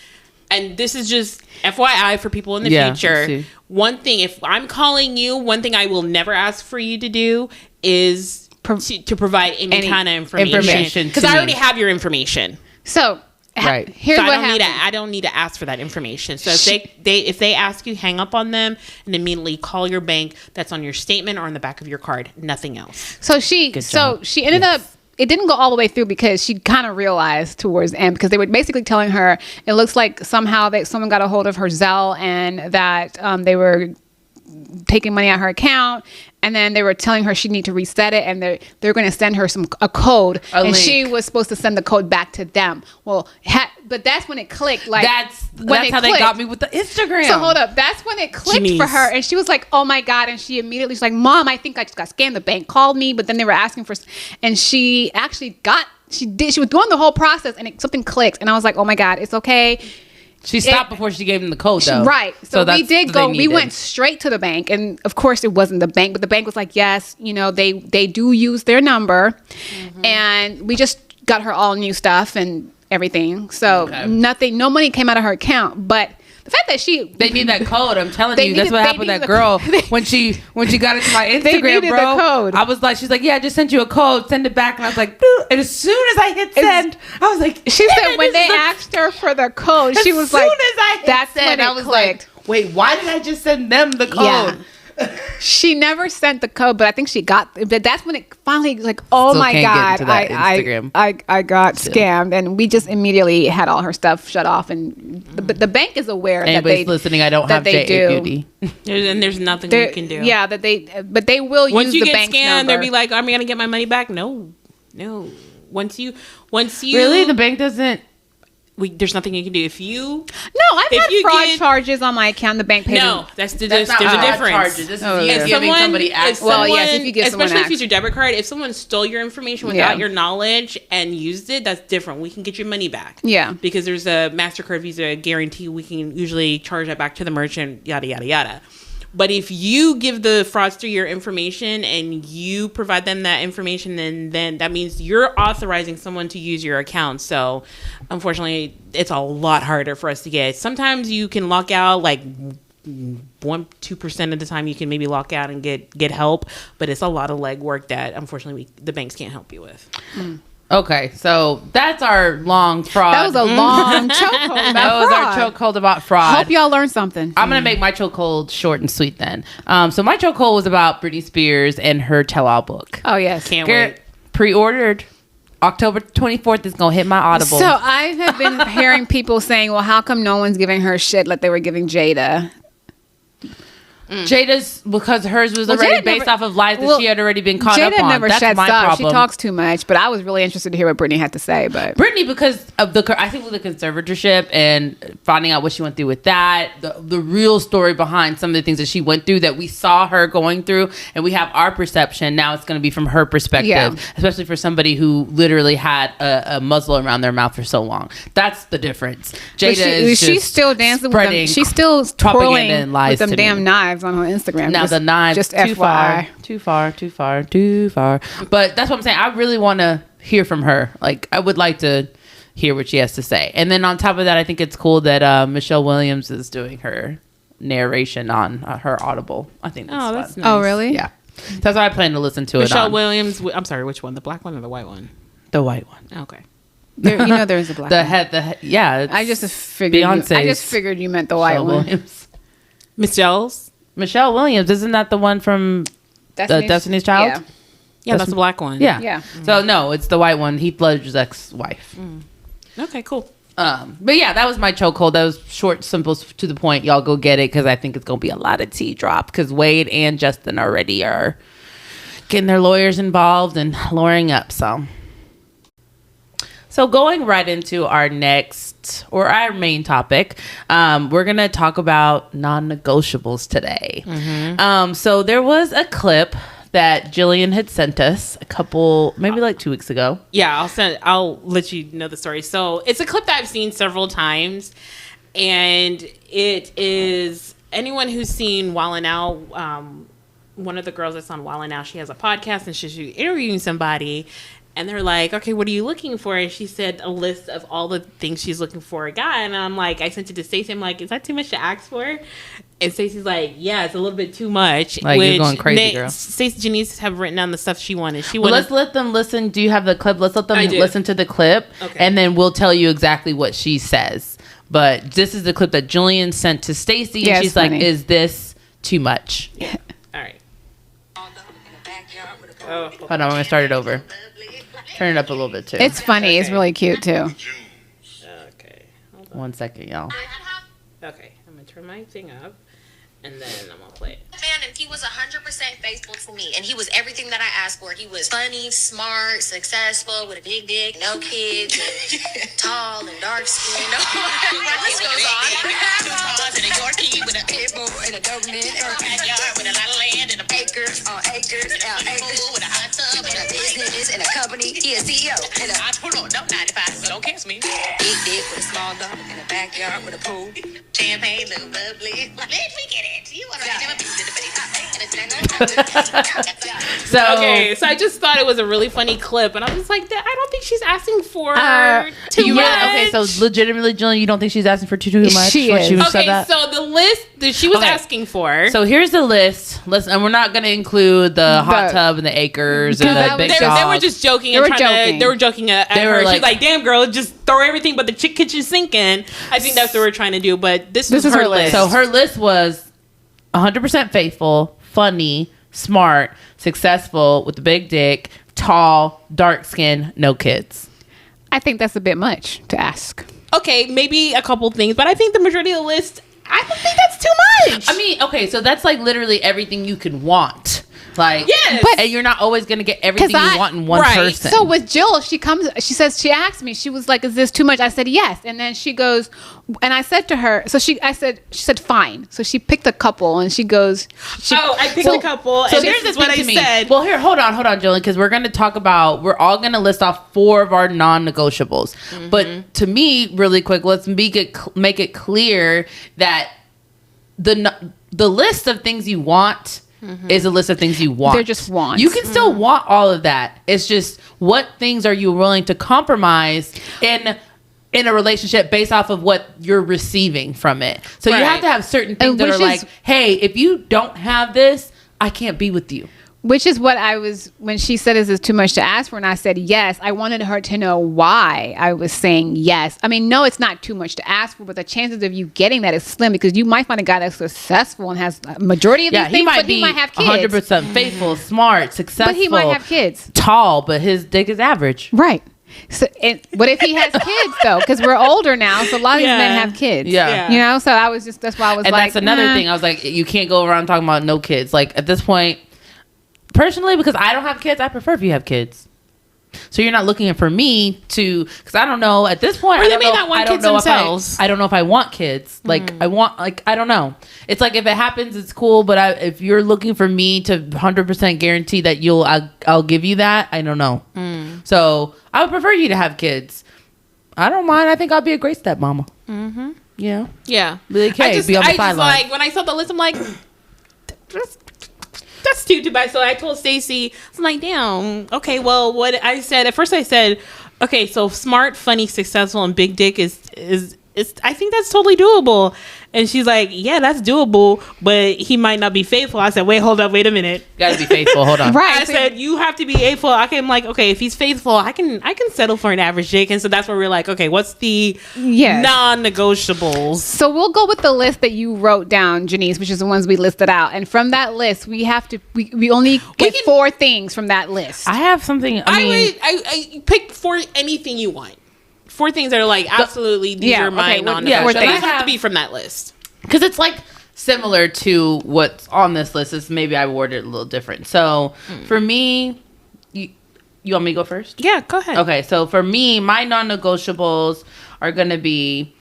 And this is just FYI for people in the future. One thing, if I'm calling you, one thing I will never ask for you to do is to provide any kind of information. Because I already have your information. So, here's what happens. I don't need to ask for that information. So if they ask you, hang up on them and immediately call your bank that's on your statement or on the back of your card. Nothing else. So she ended up. It didn't go all the way through because she kind of realized towards the end, because they were basically telling her it looks like somehow someone got a hold of her Zelle and that they were taking money out of her account, and then they were telling her she need to reset it, and they're going to send her a code, and link. She was supposed to send the code back to them. Well, but that's when it clicked. Like that's how they got me with the Instagram. So hold up, that's when it clicked for her, and she was like, "Oh my god!" And she immediately was like, "Mom, I think I just got scammed. The bank called me, but then they were asking for," and she actually she was doing the whole process, and something clicked, and I was like, "Oh my god, it's okay." She stopped before she gave him the code, though. Right. So we did go. We went straight to the bank, and of course, it wasn't the bank, but the bank was like, "Yes, they do use their number," and we just got her all new stuff and everything. So no money came out of her account, but the fact that they need that code. I'm telling you, that's what happened with that girl when she got into my Instagram, bro. The code. I was like, she's like, yeah, I just sent you a code, send it back, and I was like, Dude. And as soon as I hit send, I was like, she said when they asked her for the code, she was like, as soon as I hit send, I was like, wait, why did I just send them the code? Yeah. She never sent the code, but I think she got. But that's when it finally like, oh my god, I got scammed, and we just immediately had all her stuff shut off. And the bank is aware that anybody's listening. I don't have JA Beauty, and there's nothing you can do. Yeah, but they will once use the bank's scammed, number. they'll be like, "I'm gonna get my money back." No. Once you really, the bank doesn't. There's nothing you can do if you. No, I've had fraud charges on my account. The bank paid. No, there's a difference. Charges. This is giving somebody access. If you give especially if you use your debit card, if someone stole your information without your knowledge and used it, that's different. We can get your money back. Yeah, because there's a MasterCard Visa guarantee. We can usually charge that back to the merchant. Yada yada yada. But if you give the fraudster your information and you provide them that information, then that means you're authorizing someone to use your account. So, unfortunately, it's a lot harder for us to get. Sometimes you can lock out, like 1-2% of the time you can maybe lock out and get help. But it's a lot of legwork that, unfortunately, the banks can't help you with. Mm. Okay, so that's our long fraud. That was a long chokehold about That was our chokehold about fraud. Hope y'all learned something. I'm going to make my chokehold short and sweet then. So my chokehold was about Britney Spears and her tell-all book. Oh, yes. Can't wait. Pre-ordered. October 24th is going to hit my Audible. So I have been hearing people saying, well, how come no one's giving her shit like they were giving Jada? Jada's, because hers was already based off of lies that she had already been caught up on. Jada never That's my problem. She talks too much, but I was really interested to hear what Britney had to say. But Britney, because of I think with the conservatorship and finding out what she went through with that, the real story behind some of the things that she went through that we saw her going through, and we have our perception. Now it's going to be from her perspective, especially for somebody who literally had a muzzle around their mouth for so long. That's the difference. Jada she's still dancing with them. She's still twirling with them damn knives on her Instagram. Now the knives, just too far. But that's what I'm saying. I really want to hear from her. Like, I would like to hear what she has to say. And then on top of that, I think it's cool that Michelle Williams is doing her narration on her Audible. I think that's fun. Nice. Oh, really? Yeah. That's why I plan to listen to Michelle Williams. I'm sorry, which one? The black one or the white one? The white one. Okay. There's a black one. Yeah. I just figured. I just figured you meant the white one. Michelle Williams. Isn't that the one from Destiny's Child? Yeah, that's the black one. Yeah. So no, it's the white one. Heath Ledger's ex-wife. Okay, cool. But yeah, that was my chokehold. That was short, simple, to the point. Y'all go get it because I think it's gonna be a lot of tea drop because Wade and Justin already are getting their lawyers involved and lawyering up. So going right into our main topic, we're going to talk about non-negotiables today. So there was a clip that Jillian had sent us a couple, maybe like 2 weeks ago. Yeah, I'll let you know the story. So it's a clip that I've seen several times, and it is anyone who's seen Wildin' Out. One of the girls that's on Wildin' Out, she has a podcast and she's interviewing somebody. And they're like, okay, what are you looking for? And she said a list of all the things she's looking for a guy. And I'm like, I sent it to Stacey. I'm like, is that too much to ask for? And Stacey's like, yeah, it's a little bit too much. Like, you're going crazy, girl. Stacey Janice have written down the stuff she wanted. Let's let them listen. Do you have the clip? Let's let them listen to the clip. Okay. And then we'll tell you exactly what she says. But this is the clip that Jillian sent to Stacey. Yeah, and she's like, is this too much? Yeah. All right. Hold on, we're going to start it over. Turn it up a little bit, too. It's funny. Okay. It's really cute, too. Okay. Hold on. 1 second, y'all. Okay. I'm going to turn my thing up, and then I'm going to play it. Man, and he was 100% faithful to me, and he was everything that I asked for. He was funny, smart, successful, with a big dick, no kids, tall and dark skin. The list goes on. 2 cars and a Yorkie with a pit bull and a Doberman and a backyard with a lot of land and acres on acres and acres with a hot tub and a business and a company. He a CEO and a entrepreneur. No 95, don't catch me. Big dick with a small dog in a backyard with a pool. Champagne, little bubbly. Let me get it. You want to never be so I just thought it was a really funny clip, and I was like, I don't think she's asking for too much. Okay, so legitimately, Jillian, you don't think she's asking for too much? She is. Okay, so the list that she was asking for. So here's the list. And we're not going to include the hot tub and the acres and the big dog. They were just joking. They were joking at her. She's like, damn, girl, just throw everything but the kitchen sink in. I think that's what we're trying to do, but this is her list. So her list was 100% faithful, funny, smart, successful, with a big dick, tall, dark skin, no kids. I think that's a bit much to ask. Okay, maybe a couple things, but I think the majority of the list, I don't think that's too much. I mean, okay, so that's like literally everything you could want. Like, yes. And you're not always going to get everything you want in one person. So with Jill, she asked me, she was like, is this too much? I said, yes. And then she goes, and I said to her, she said, fine. So she picked a couple and she goes, I picked a couple. So here's the thing to me. Well, here, hold on, Jillian, because we're going to talk about, we're all going to list off 4 of our non-negotiables. Mm-hmm. But to me, really quick, let's make it clear that the list of things you want is a list of things you want. They're just wants. You can still want all of that. It's just what things are you willing to compromise in a relationship based off of what you're receiving from it. So you have to have certain things that are like, hey, if you don't have this, I can't be with you. Which is what I was, when she said, is this too much to ask for? And I said, yes. I wanted her to know why I was saying yes. I mean, no, it's not too much to ask for, but the chances of you getting that is slim because you might find a guy that's successful and has a majority of these things, but he might have kids. 100% faithful, smart, successful. But he might have kids. Tall, but his dick is average. Right. So, what if he has kids though? Because we're older now, so a lot of these men have kids. Yeah. You know, so I was just, that's why I was and that's another thing. I was like, you can't go around talking about no kids. Like at this point, personally, because I don't have kids, I prefer if you have kids. So you're not looking for me to, because I don't know at this point. Or they may not want kids themselves. I don't know if I want kids. Like I don't know. It's like if it happens, it's cool. But if you're looking for me to 100% guarantee that I'll give you that, I don't know. So I would prefer you to have kids. I don't mind. I think I'll be a great stepmama. Mm-hmm. Yeah. Yeah. Be like, hey, be on the sideline. Like when I saw the list, I'm like, that's too bad. So I told Stacey, I'm like, damn. Okay, well, what I said at first, I said, okay, so smart, funny, successful, and big dick is I think that's totally doable. And she's like, yeah, that's doable, but he might not be faithful. I said, wait, hold up, wait a minute. Gotta be faithful. Hold on. Right. I said, you have to be faithful. Like, okay, if he's faithful, I can settle for an average Jake. And so that's where we're like, okay, what's the non-negotiables? So we'll go with the list that you wrote down, Janice, which is the ones we listed out. And from that list, we only get 4 things from that list. I have something. I pick 4 anything you want. 4 things that are like absolutely these are my non-negotiables. It doesn't have to be from that list because it's like similar to what's on this list. Is maybe I worded it a little different. So for me, you want me to go first? Yeah, go ahead. Okay, so for me, my non-negotiables are gonna be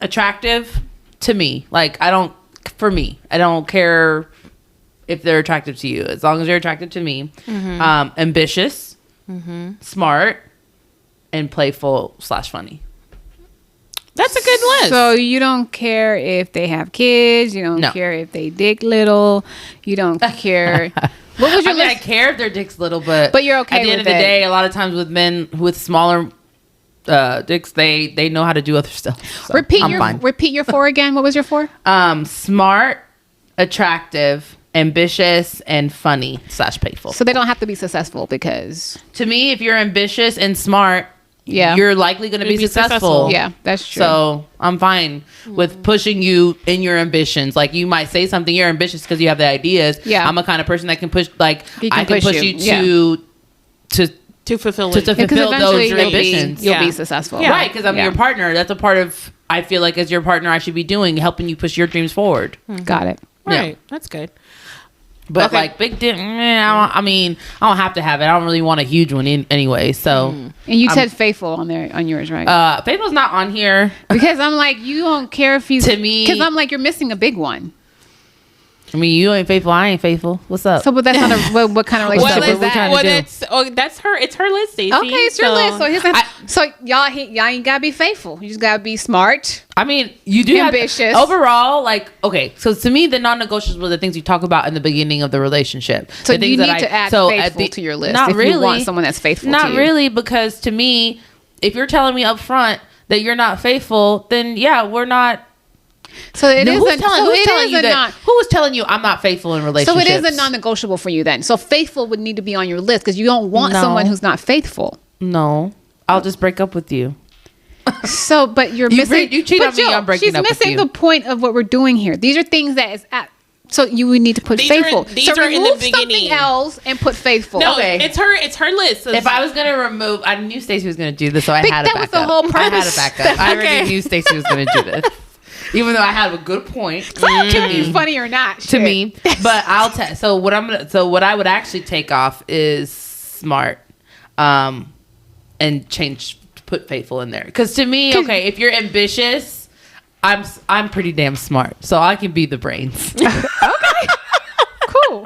attractive to me. Like I don't care if they're attractive to you, as long as they're attractive to me. Ambitious, smart, and playful/funny. That's a good list. So you don't care if they have kids. You don't care if they dick little. You don't care. What was your list? I care if their dick's little, but you're okay. At the end of the day, a lot of times with men with smaller dicks, they know how to do other stuff. So repeat your 4 again. What was your 4? Smart, attractive, ambitious, and funny/playful. So they don't have to be successful, because to me, if you're ambitious and smart, yeah, you're likely going to be successful. Yeah, that's true. So I'm fine with pushing you in your ambitions. Like you might say something, you're ambitious because you have the ideas. Yeah, I'm a kind of person that can push. Like I can push you to fulfill those your ambitions. You'll be successful, right? Because I'm your partner. That's a part of. I feel like as your partner, I should be doing helping you push your dreams forward. Got it. Right. That's good. But like big dick, I don't have to have it. I don't really want a huge one anyway. So, and you said faithful on yours, right? Faithful's not on here because I'm like, you don't care if he's to me. Because I'm like, you're missing a big one. I mean, you ain't faithful. I ain't faithful. What's up? So, but that's not a what kind of relationship is that? That's her. It's her list, Stacey. Okay, it's your list. So y'all ain't gotta be faithful. You just gotta be smart. I mean, you do ambitious. Overall, like, okay. So to me, the non-negotiables were the things you talk about in the beginning of the relationship. So you need to add faithful to your list. Not if really. You want someone that's faithful. Not to you. really, because to me, if you're telling me up front that you're not faithful, then yeah, we're not. So it is. Who was telling you I'm not faithful in relationships? So it is a non-negotiable for you then. So faithful would need to be on your list because you don't want someone who's not faithful. No, I'll just break up with you. So, but you're missing. You cheat on me. I'm breaking up with you. She's missing the point of what we're doing here. These are things that is at. So you would need to put faithful. These are in the beginning. Something else and put faithful. No, okay. It's her list. If I was gonna remove, I knew Stacey was gonna do this, so I had a backup. That was the whole purpose. I had a backup. I already knew Stacey was gonna do this. Even though I have a good point, to me, funny or not, to me. But I'll tell. So what I would actually take off is smart, and put faithful in there. Because to me, okay, if you're ambitious, I'm pretty damn smart, so I can be the brains. Okay, cool.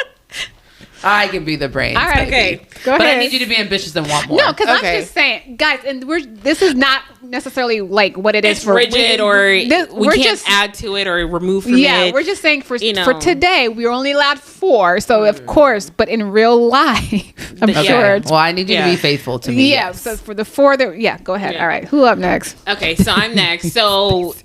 I can be the brains. All right, okay. Go ahead. But I need you to be ambitious and want more. No, because I'm just saying, guys, and this is not necessarily like what it is it's for rigid we can't just add to it or remove from it. Yeah, we're just saying for today we're only allowed 4. So of course, but in real life, I'm sure. Well, I need you to be faithful to me. Yeah. Yes. So for the 4, go ahead. Yeah. All right, who up next? Okay, so I'm next. So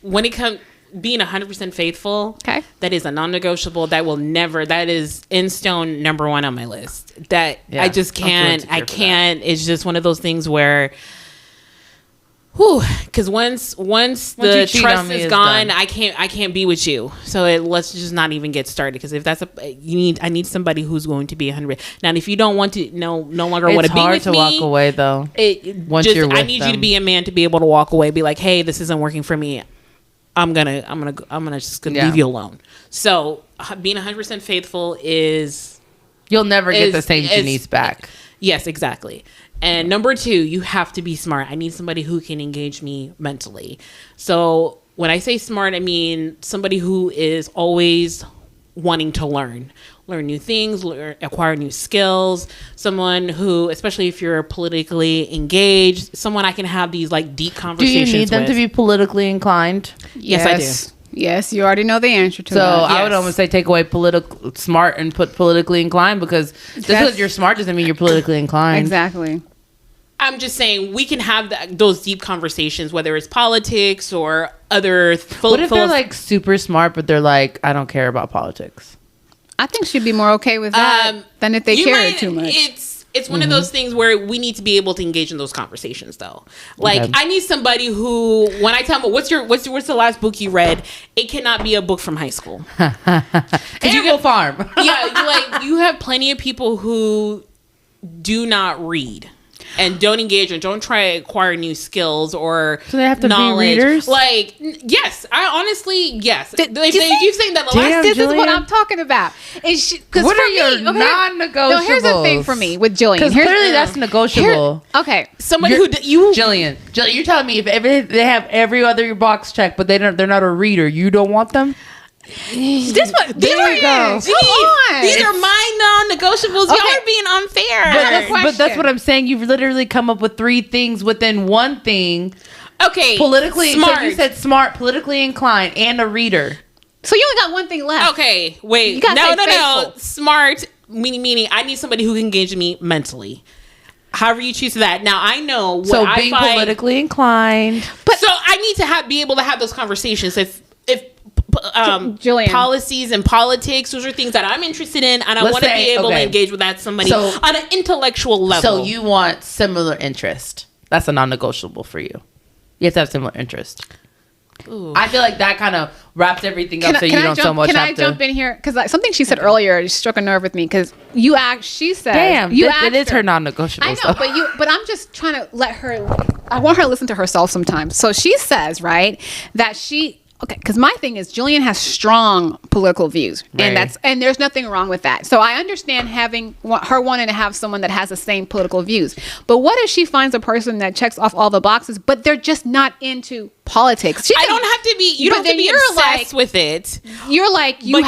when it comes. Being 100% faithful, that is a non-negotiable. That is in stone number 1 on my list. That I just can't. I can't. It's just one of those things where, because once the trust is gone, I can't be with you. So let's just not even get started. Because if that's I need somebody who's going to be 100. Now, if you don't want to, no longer want to be with me, it's hard to walk away though. I need you to be a man to be able to walk away. Be like, hey, this isn't working for me. I'm gonna leave you alone. So being 100% faithful is you'll never get the same Janice back. Yes, exactly. And number 2, you have to be smart. I need somebody who can engage me mentally. So when I say smart, I mean somebody who is always wanting to learn new things, acquire new skills. Someone who, especially if you're politically engaged, someone I can have these like deep conversations with. Do you need them to be politically inclined? Yes, I do. Yes, you already know the answer to that. So I would almost say take away political smart and put politically inclined, because just because you're smart doesn't mean you're politically inclined. Exactly. I'm just saying we can have those deep conversations, whether it's politics or other. What if they're like super smart, but they're like, I don't care about politics? I think she'd be more okay with that than if they cared too much. It's one of those things where we need to be able to engage in those conversations, though. Like, I need somebody who, when I tell them, what's the last book you read? It cannot be a book from high school. Animal Farm. You have plenty of people who do not read and don't engage and don't try to acquire new skills or so they have to knowledge. Be readers? Like, yes, I honestly, yes. You're saying that this is what I'm talking about. What are your non-negotiables? No, here's the thing for me with Jillian. Because clearly that's negotiable. Okay, somebody Jillian, you're telling me if they have every other box checked, but they're not a reader, you don't want them? This one, there you go. These are my non-negotiables. Okay. Y'all are being unfair. But that's what I'm saying. You've literally come up with 3 things within one thing. Okay, Politically smart. So you said smart, politically inclined, and a reader. So you only got one thing left. Okay, wait. No. Smart, meaning I need somebody who can engage me mentally. However you choose that. Now I know what so being politically inclined. But so I need to be able to have those conversations. If Jillian. policies and politics, those are things that I'm interested in, and I want to be able to engage with somebody on an intellectual level. So you want similar interest. That's a non-negotiable for you. You have to have similar interest. Ooh. I feel like that kind of wraps everything up, so you don't so much have to. Can I jump in here? Because something she said earlier struck a nerve with me. Because she said, "Damn, it is her non-negotiable." I know, but I'm just trying to let her. I want her to listen to herself sometimes. So she says, right, that she. Okay, because my thing is Jillian has strong political views, right. and there's nothing wrong with that. So I understand her wanting to have someone that has the same political views. But what if she finds a person that checks off all the boxes, but they're just not into politics? I don't have to be. You don't have to be obsessed with it. You're like you. But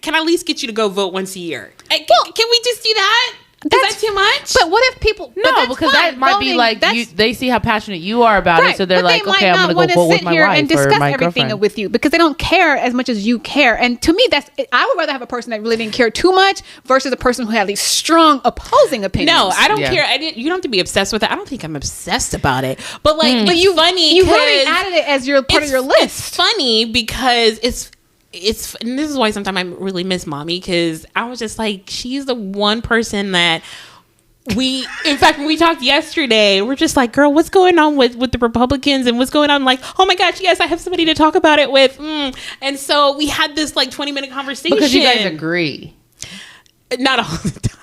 can I at least get you to go vote once a year? Can we just do that? Is that too much? But what if people? No, because that might be like they see how passionate you are about it, so they're like, okay, I'm going to go vote with my wife and discuss or my everything girlfriend with you because they don't care as much as you care. And to me, I would rather have a person that really didn't care too much versus a person who had these strong opposing opinions. No, I don't care. You don't have to be obsessed with it. I don't think I'm obsessed about it. But but you funny. You really added it as part of your list. It's funny because and this is why sometimes I really miss mommy, because I was just like, she's the one person that in fact, when we talked yesterday, we're just like, girl, what's going on with the Republicans and what's going on? Like, oh my gosh, yes, I have somebody to talk about it with. And so we had this like 20-minute conversation. Because you guys agree. Not all the time.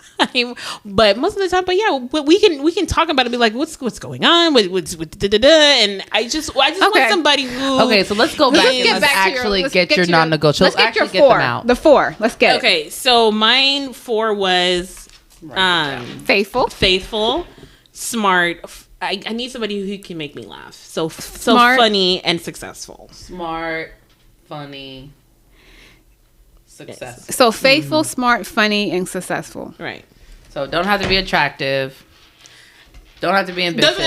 But most of the time, but yeah, we can talk about it and be like, what's going on with and I just want somebody who. Okay, so let's go back and let's get your non-negotiables. Let's get your 4. The 4. Let's get it. Okay, so mine 4 was faithful, smart. I need somebody who can make me laugh. So smart, funny, and successful. Smart, funny, successful. So faithful, smart, funny, and successful. Right. So don't have to be attractive. Don't have to be ambitious.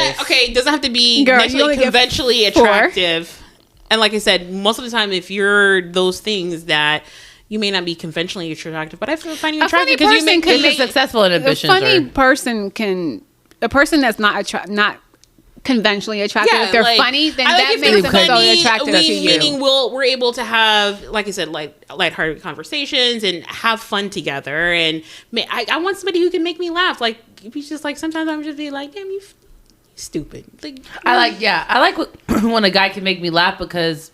Doesn't have to be conventionally attractive. And like I said, most of the time, if you're those things that you may not be conventionally attractive, but I find you attractive because you make successful and ambitious. A person that's not conventionally attractive. If they're funny, then that makes them so attractive to you. Meaning we're able to have, like I said, lighthearted conversations and have fun together. And I want somebody who can make me laugh. Like, it's just like sometimes I'm just be like, damn, you stupid. Like, I like when a guy can make me laugh because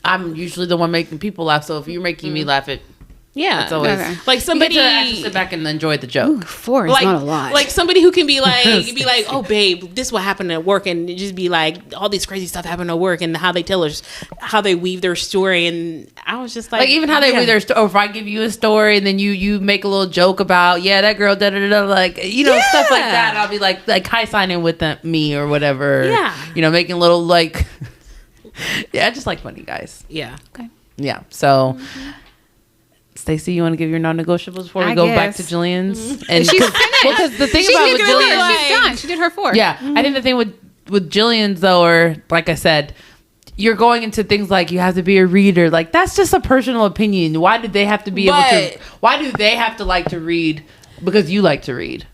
I'm usually the one making people laugh. So if you're making me laugh, it's always like somebody to actually sit back and enjoy the joke. 4 is not a lot. Like somebody who can be like, oh babe, this is what happened at work, and just be like, all this crazy stuff happened at work, and how they weave their story, and I was just like even how they weave their story. Or if I give you a story and then you make a little joke about that girl stuff like stuff like that, I'll be like high signing with me or whatever. Making little like I just like funny guys. Okay. So. Stacey, you want to give your non-negotiables before we go back to Jillian's? And she's finished. Because the thing about with Jillian, she's done. She did her 4. Yeah, I think the thing with Jillian's though, or like I said, you're going into things like you have to be a reader. Like that's just a personal opinion. Why did they have to be able to? Why do they have to like to read? Because you like to read.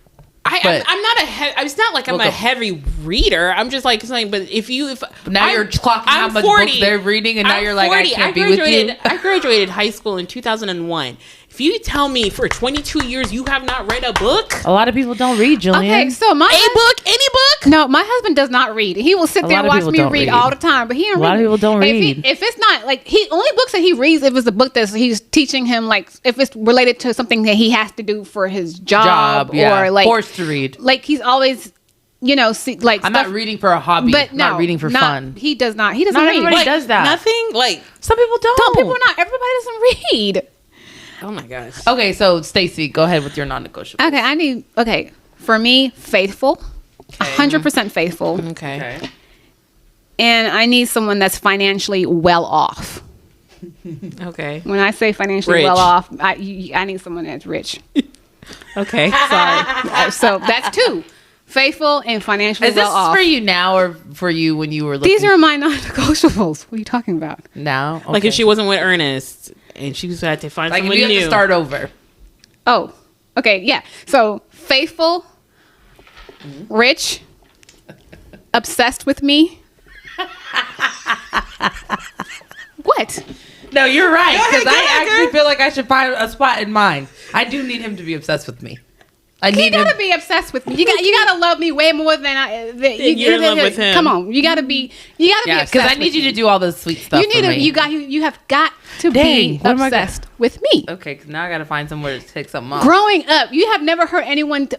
I'm not It's not like I'm a heavy reader. I'm just like saying, but now you're clocking how much books they're reading, and now you're like, I can't be with you. I graduated high school in 2001. If you tell me for 22 years you have not read a book, a lot of people don't read, Jillian. Okay, so any book? No, my husband does not read. He will sit there and watch me read all the time, but he don't read. A lot of people don't read. If it's not like only books that he reads, if it's a book that he's teaching him, like if it's related to something that he has to do for his job or like forced to read. Like he's always. I'm not reading for a hobby, but not reading for fun. He does not. He doesn't read. Everybody does that. Nothing. Like some people don't. Everybody doesn't read. Oh my gosh. Okay, so Stacey, go ahead with your non-negotiable. Okay, for me, faithful, 100% faithful. Okay. And I need someone that's financially well off. Okay. When I say financially well off, I need someone that's rich. Okay. Sorry. So that's 2. Faithful and financially well off. Is this for you now or for you when you were looking? These are my non-negotiables. What are you talking about? Now? Okay. Like if she wasn't with Ernest and she had to find someone new. Like if you have to start over. Oh, okay. Yeah. So faithful, rich, obsessed with me. What? No, you're right. Because I actually feel like I should find a spot in mine. I do need him to be obsessed with me. You gotta be obsessed with me. You gotta love me way more than you're in love with him. Come on, you gotta be obsessed. Because I need you to do all the sweet stuff. You have got to be obsessed with me. Okay, because now I gotta find somewhere to take something off. Growing up, you have never heard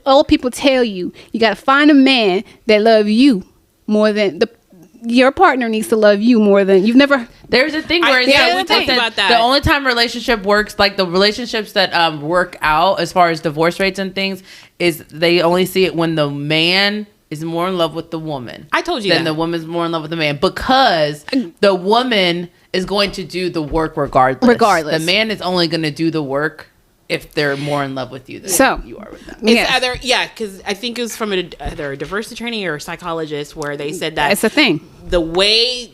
old people tell you gotta find a man that love you more than your partner needs to love you more than you've never. There's a thing where we talked about that. The only time relationship works, like the relationships that work out as far as divorce rates and things, is they only see it when the man is more in love with the woman. I told you than the woman's more in love with the man, because the woman is going to do the work regardless. The man is only going to do the work if they're more in love with you than you are with them. It's either because I think it was from either a divorce attorney or a psychologist where they said that it's a thing. The way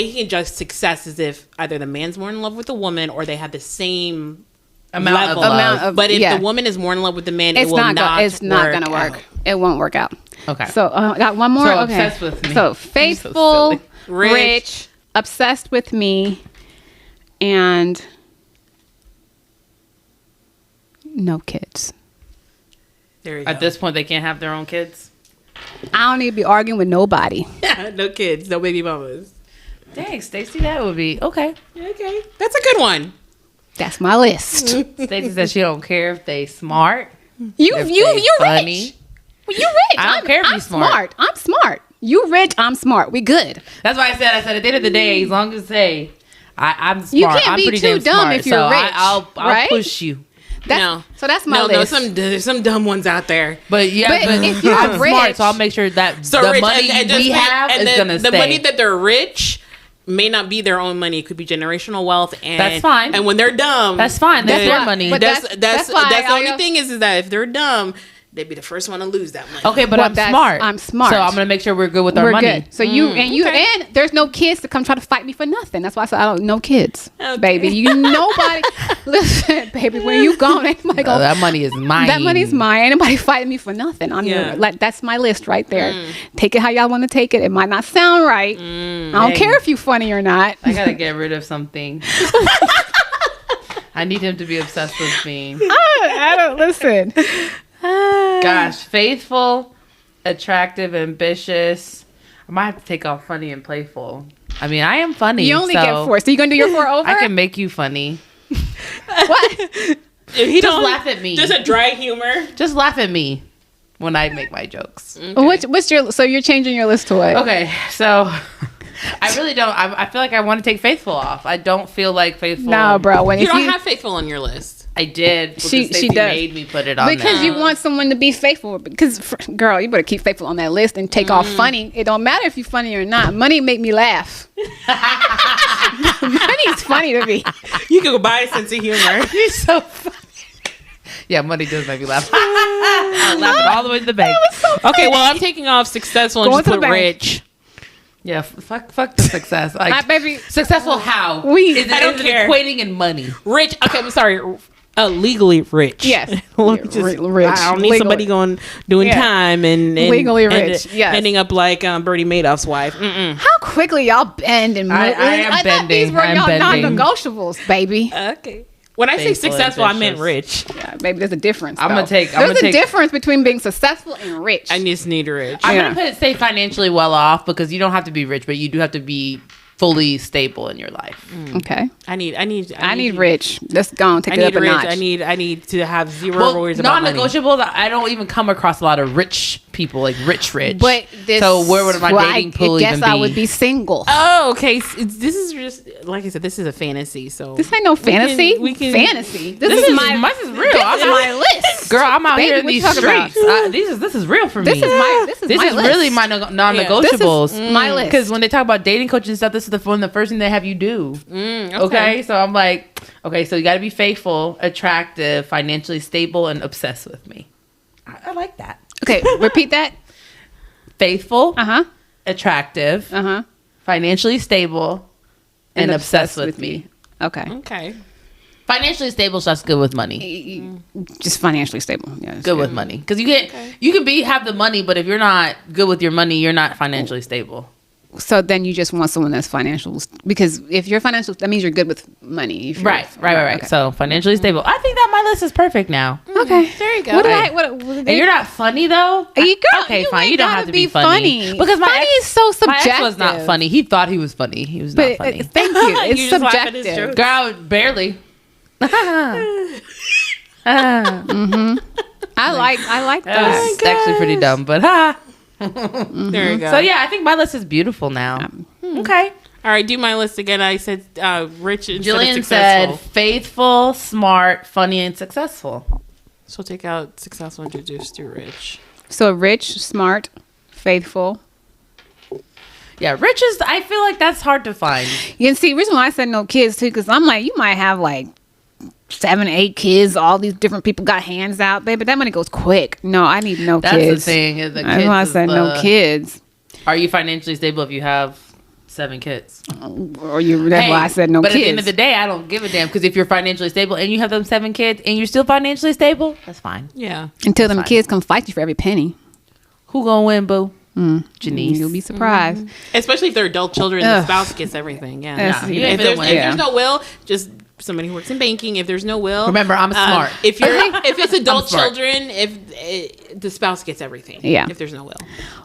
he can judge success is if either the man's more in love with the woman or they have the same amount of love. But if the woman is more in love with the man, it's not going to work. It won't work out. Okay. So I got one more. So obsessed with me. So faithful, rich, obsessed with me, and no kids. There you go. At this point, they can't have their own kids. I don't need to be arguing with nobody. No kids, no baby mamas. Dang, Stacey, that would be okay. Okay, that's a good one. That's my list. Stacey says she don't care if they smart. You're rich. Well, you're rich. I don't care if you're smart. I'm smart. You rich. I'm smart. We good. That's why I said at the end of the day, as long as I'm smart, you can't I'm be pretty too damn dumb smart, if you're so rich. I'll push you. So that's my list. There's some dumb ones out there. But if you're I'm rich, smart, so I'll make sure that the money we have is gonna stay. The money that they're rich may not be their own money. It could be generational wealth, and that's fine. And when they're dumb, that's fine. That's their money. But that's the only thing is that if they're dumb, they'd be the first one to lose that money. Okay, but I'm smart. I'm smart. So I'm gonna make sure we're good with our money. Good. So and there's no kids to come try to fight me for nothing. That's why I said no kids, baby. Nobody. Listen, baby, when you gone, anybody go. That money is mine. That money's mine. Ain't nobody fighting me for nothing. That's my list right there. Take it how y'all want to take it. It might not sound right. I don't care if you funny or not. I gotta get rid of something. I need him to be obsessed with me. I don't listen. Gosh, faithful, attractive, ambitious. I might have to take off funny and playful. I mean, I am funny. You only get 4. So you gonna do your 4 over? I can make you funny. What? If he just laugh at me. Just a dry humor. Just laugh at me when I make my jokes. Okay. What's your? So you're changing your list to what? Okay, so I really don't. I feel like I want to take faithful off. I don't feel like faithful. No, bro. When you don't have faithful on your list. I did. She does. Made me put it on because there. you want someone to be faithful. Because girl, you better keep faithful on that list and take off funny. It don't matter if you're funny or not. Money make me laugh. Money's funny to me. You can go buy a sense of humor. You're so funny. Yeah, money does make me laugh. I'm laughing all the way to the bank. So okay, well, I'm taking off successful and just put rich. Yeah, fuck the success. Like, baby, successful how? I don't care. Equating in money. Rich. Okay, I'm sorry. Legally rich. Yes. Rich. I don't need somebody doing time and legally rich. Yes. Ending up like Bernie Madoff's wife. How quickly y'all bend and move. I am bending. These were I'm y'all bending. non-negotiables, baby. Okay. When I say Faithful, successful, I meant ambitious. rich. Yeah, baby, there's a difference. There's a difference between being successful and rich. I just need rich. I'm gonna say financially well off, because you don't have to be rich, but you do have to be fully stable in your life. Okay. I need rich. Let's go and take it up a notch. I need to have zero worries about money. Non-negotiables. I don't even come across a lot of rich people, like rich. But so where would my dating pool even be? I would be single. Oh, okay. This is just like I said. This is a fantasy. So this ain't no fantasy. We can fantasy. This is real. This is my list, girl. I'm out baby, here in these streets. This is real for me. This is my list. Really my non-negotiables. This is my list. Because when they talk about dating coaches and stuff, this is the first thing they have you do. Okay, so I'm like, okay, so you got to be faithful, attractive, financially stable, and obsessed with me. I like that. Okay, repeat that. Faithful, attractive, financially stable, and obsessed with me. Okay. Financially stable, so that's good with money. Just financially stable. Yeah, good with money, because you can have the money, but if you're not good with your money, you're not financially stable. So then you just want someone that's financial, because if you're financial, that means you're good with money. Right. Okay. So financially stable. I think that my list is perfect now. Okay, there you go. And you're not funny though. Okay, fine. You don't have to be funny. Because my ex is so subjective. My ex was not funny. He thought he was funny. He was not funny. Thank you. It's subjective. Girl, barely. I like that. That's actually pretty dumb, but there you go. So yeah, I think my list is beautiful now. Okay. All right, do my list again. I said rich instead Jillian of successful. said faithful, smart, funny, and successful. So take out successful and just do rich. So rich, smart, faithful. Yeah, rich is, I feel like that's hard to find. You can see, the reason why I said no kids too, because I'm like, you might have like 7, 8 kids, all these different people got hands out, baby. That money goes quick. No, I need no That's kids. the thing. That's why I said no kids. Are you financially stable if you have 7 kids? That's why I said no but kids. But at the end of the day, I don't give a damn, because if you're financially stable and you have them 7 kids and you're still financially stable, that's fine. Yeah. Until them kids come fight you for every penny. Who gonna win, boo? Janice. You'll be surprised. Especially if they're adult children, the spouse gets everything. Yeah. If there's no will, just somebody who works in banking. If there's no will, remember, I'm smart. If it's adult children, the spouse gets everything. Yeah. If there's no will.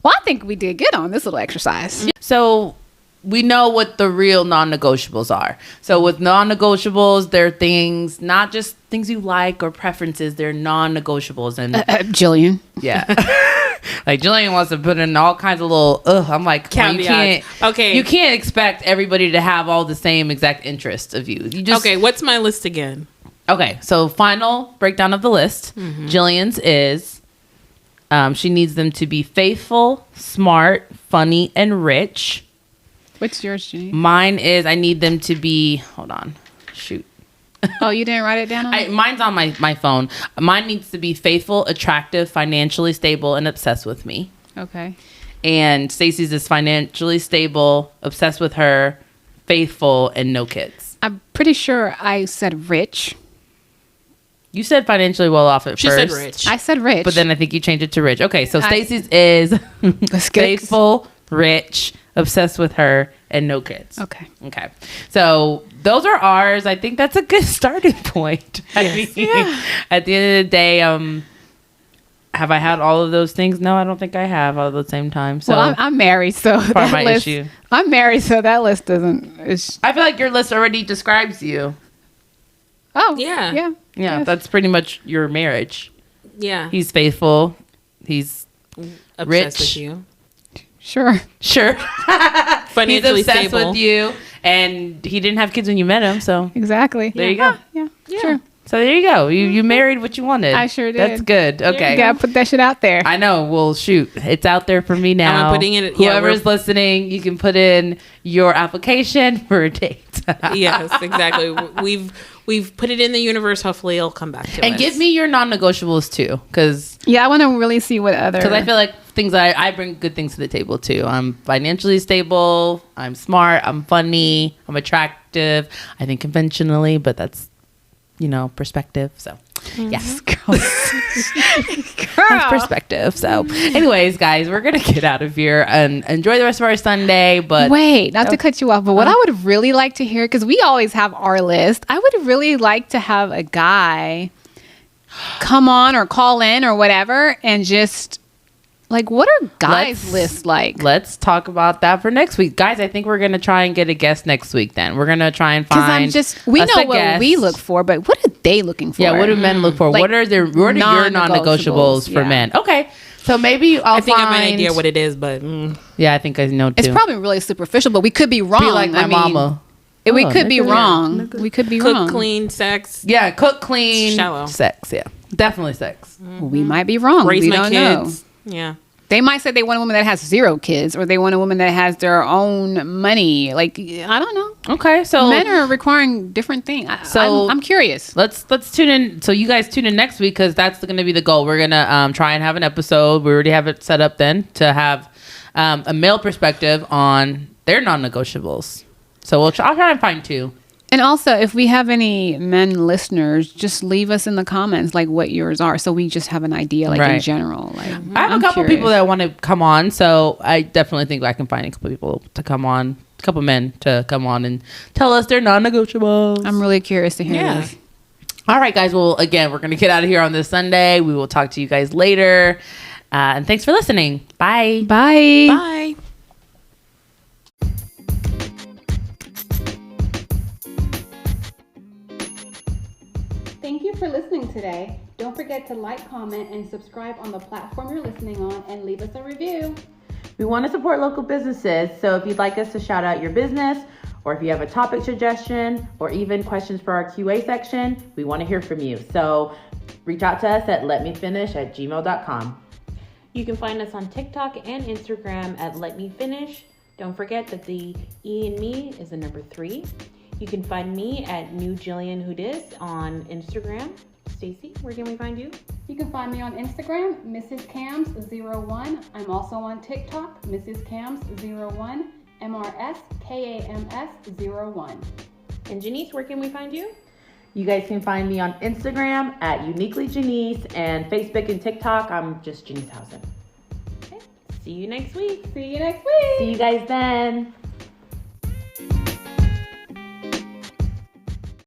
Well, I think we did good on this little exercise. So we know what the real non-negotiables are. So with non-negotiables, they're things, not just things you like or preferences. They're non-negotiables. And Jillian. Yeah. Like Jillian wants to put in all kinds of little I'm like, caveats. You can't expect everybody to have all the same exact interests of you. Okay, what's my list again? Okay, so final breakdown of the list. Jillian's is she needs them to be faithful, smart, funny, and rich. What's yours, Jenny? Mine is I need them to be, hold on, shoot. Oh, you didn't write it down? Mine's on my phone. Mine needs to be faithful, attractive, financially stable, and obsessed with me. Okay. And Stacey's is financially stable, obsessed with her, faithful, and no kids. I'm pretty sure I said rich. You said financially well off at first. She said rich. I said rich. But then I think you changed it to rich. Okay, so Stacey's is faithful, rich, obsessed with her, and no kids. Okay. So those are ours. I think that's a good starting point. Yes. At the end of the day, have I had all of those things? No, I don't think I have all at the same time. So well, I'm married, so part that of my list, issue. I'm married, so that list doesn't. I feel like your list already describes you. Oh yeah. Yes. That's pretty much your marriage. Yeah. He's faithful. He's obsessed rich. With you. Sure. Financially He's obsessed stable with you, and he didn't have kids when you met him. So exactly. There you go. Yeah. Sure. So there you go. You married what you wanted. I sure did. That's good. Okay. You gotta put that shit out there. I know. Well, shoot, it's out there for me now. I'm putting it. Whoever's listening, you can put in your application for a date. Yes, exactly. We've put it in the universe. Hopefully, it'll come back to us. And give me your non-negotiables too, because I want to really see what other. Because I feel like things I bring good things to the table too. I'm financially stable. I'm smart. I'm funny. I'm attractive. I think conventionally, but that's perspective. So Yes, girl. Perspective. So anyways, guys, we're gonna get out of here and enjoy the rest of our Sunday. But wait, not to cut you off, but what I would really like to hear, because we always have our list, I would really like to have a guy come on or call in or whatever and just like, what are guys' lists like? Let's talk about that for next week. Guys, I think we're going to try and get a guest next week then. We're going to try and find we know what we look for, but what are they looking for? Yeah, what do men look for? Like, what are your non-negotiables for men? Okay. So maybe I think I have an idea what it is, but yeah, I think I know too. It's probably really superficial, but we could be wrong. Be like my mama. We could be wrong. We could be wrong. Cook, clean, sex. Yeah, cook, clean, shallow sex. Yeah, definitely sex. We might be wrong. Raise we my don't kids. know. Yeah. They might say they want a woman that has 0 kids, or they want a woman that has their own money. Like, I don't know. Okay, so men are requiring different things. So I'm curious. Let's tune in. So you guys tune in next week, because that's going to be the goal. We're gonna try and have an episode. We already have it set up then to have a male perspective on their non-negotiables. So I'll try and find 2. And also, if we have any men listeners, just leave us in the comments like what yours are, so we just have an idea, like in general. Like, I have a couple people that want to come on, so I definitely think I can find a couple people to come on, a couple men to come on and tell us their non-negotiables. I'm really curious to hear this. All right, guys. Well, again, we're gonna get out of here on this Sunday. We will talk to you guys later, and thanks for listening. Bye. Bye. Bye. Thank you for listening today. Don't forget to like, comment, and subscribe on the platform you're listening on, and leave us a review. We want to support local businesses, so if you'd like us to shout out your business, or if you have a topic suggestion, or even questions for our QA section, we want to hear from you. So reach out to us at letmefinish@gmail.com. You can find us on TikTok and Instagram at Let Me Finish. Don't forget that the E in me is the number 3. You can find me at New Jillian Who Dis on Instagram. Stacy, where can we find you? You can find me on Instagram, Mrs. Cams01. I'm also on TikTok, Mrs. Cams01, MRSKAMS01. And Janice, where can we find you? You guys can find me on Instagram at Uniquely Janice, and Facebook and TikTok, I'm just Janice Housen. Okay. See you next week. See you next week. See you guys then.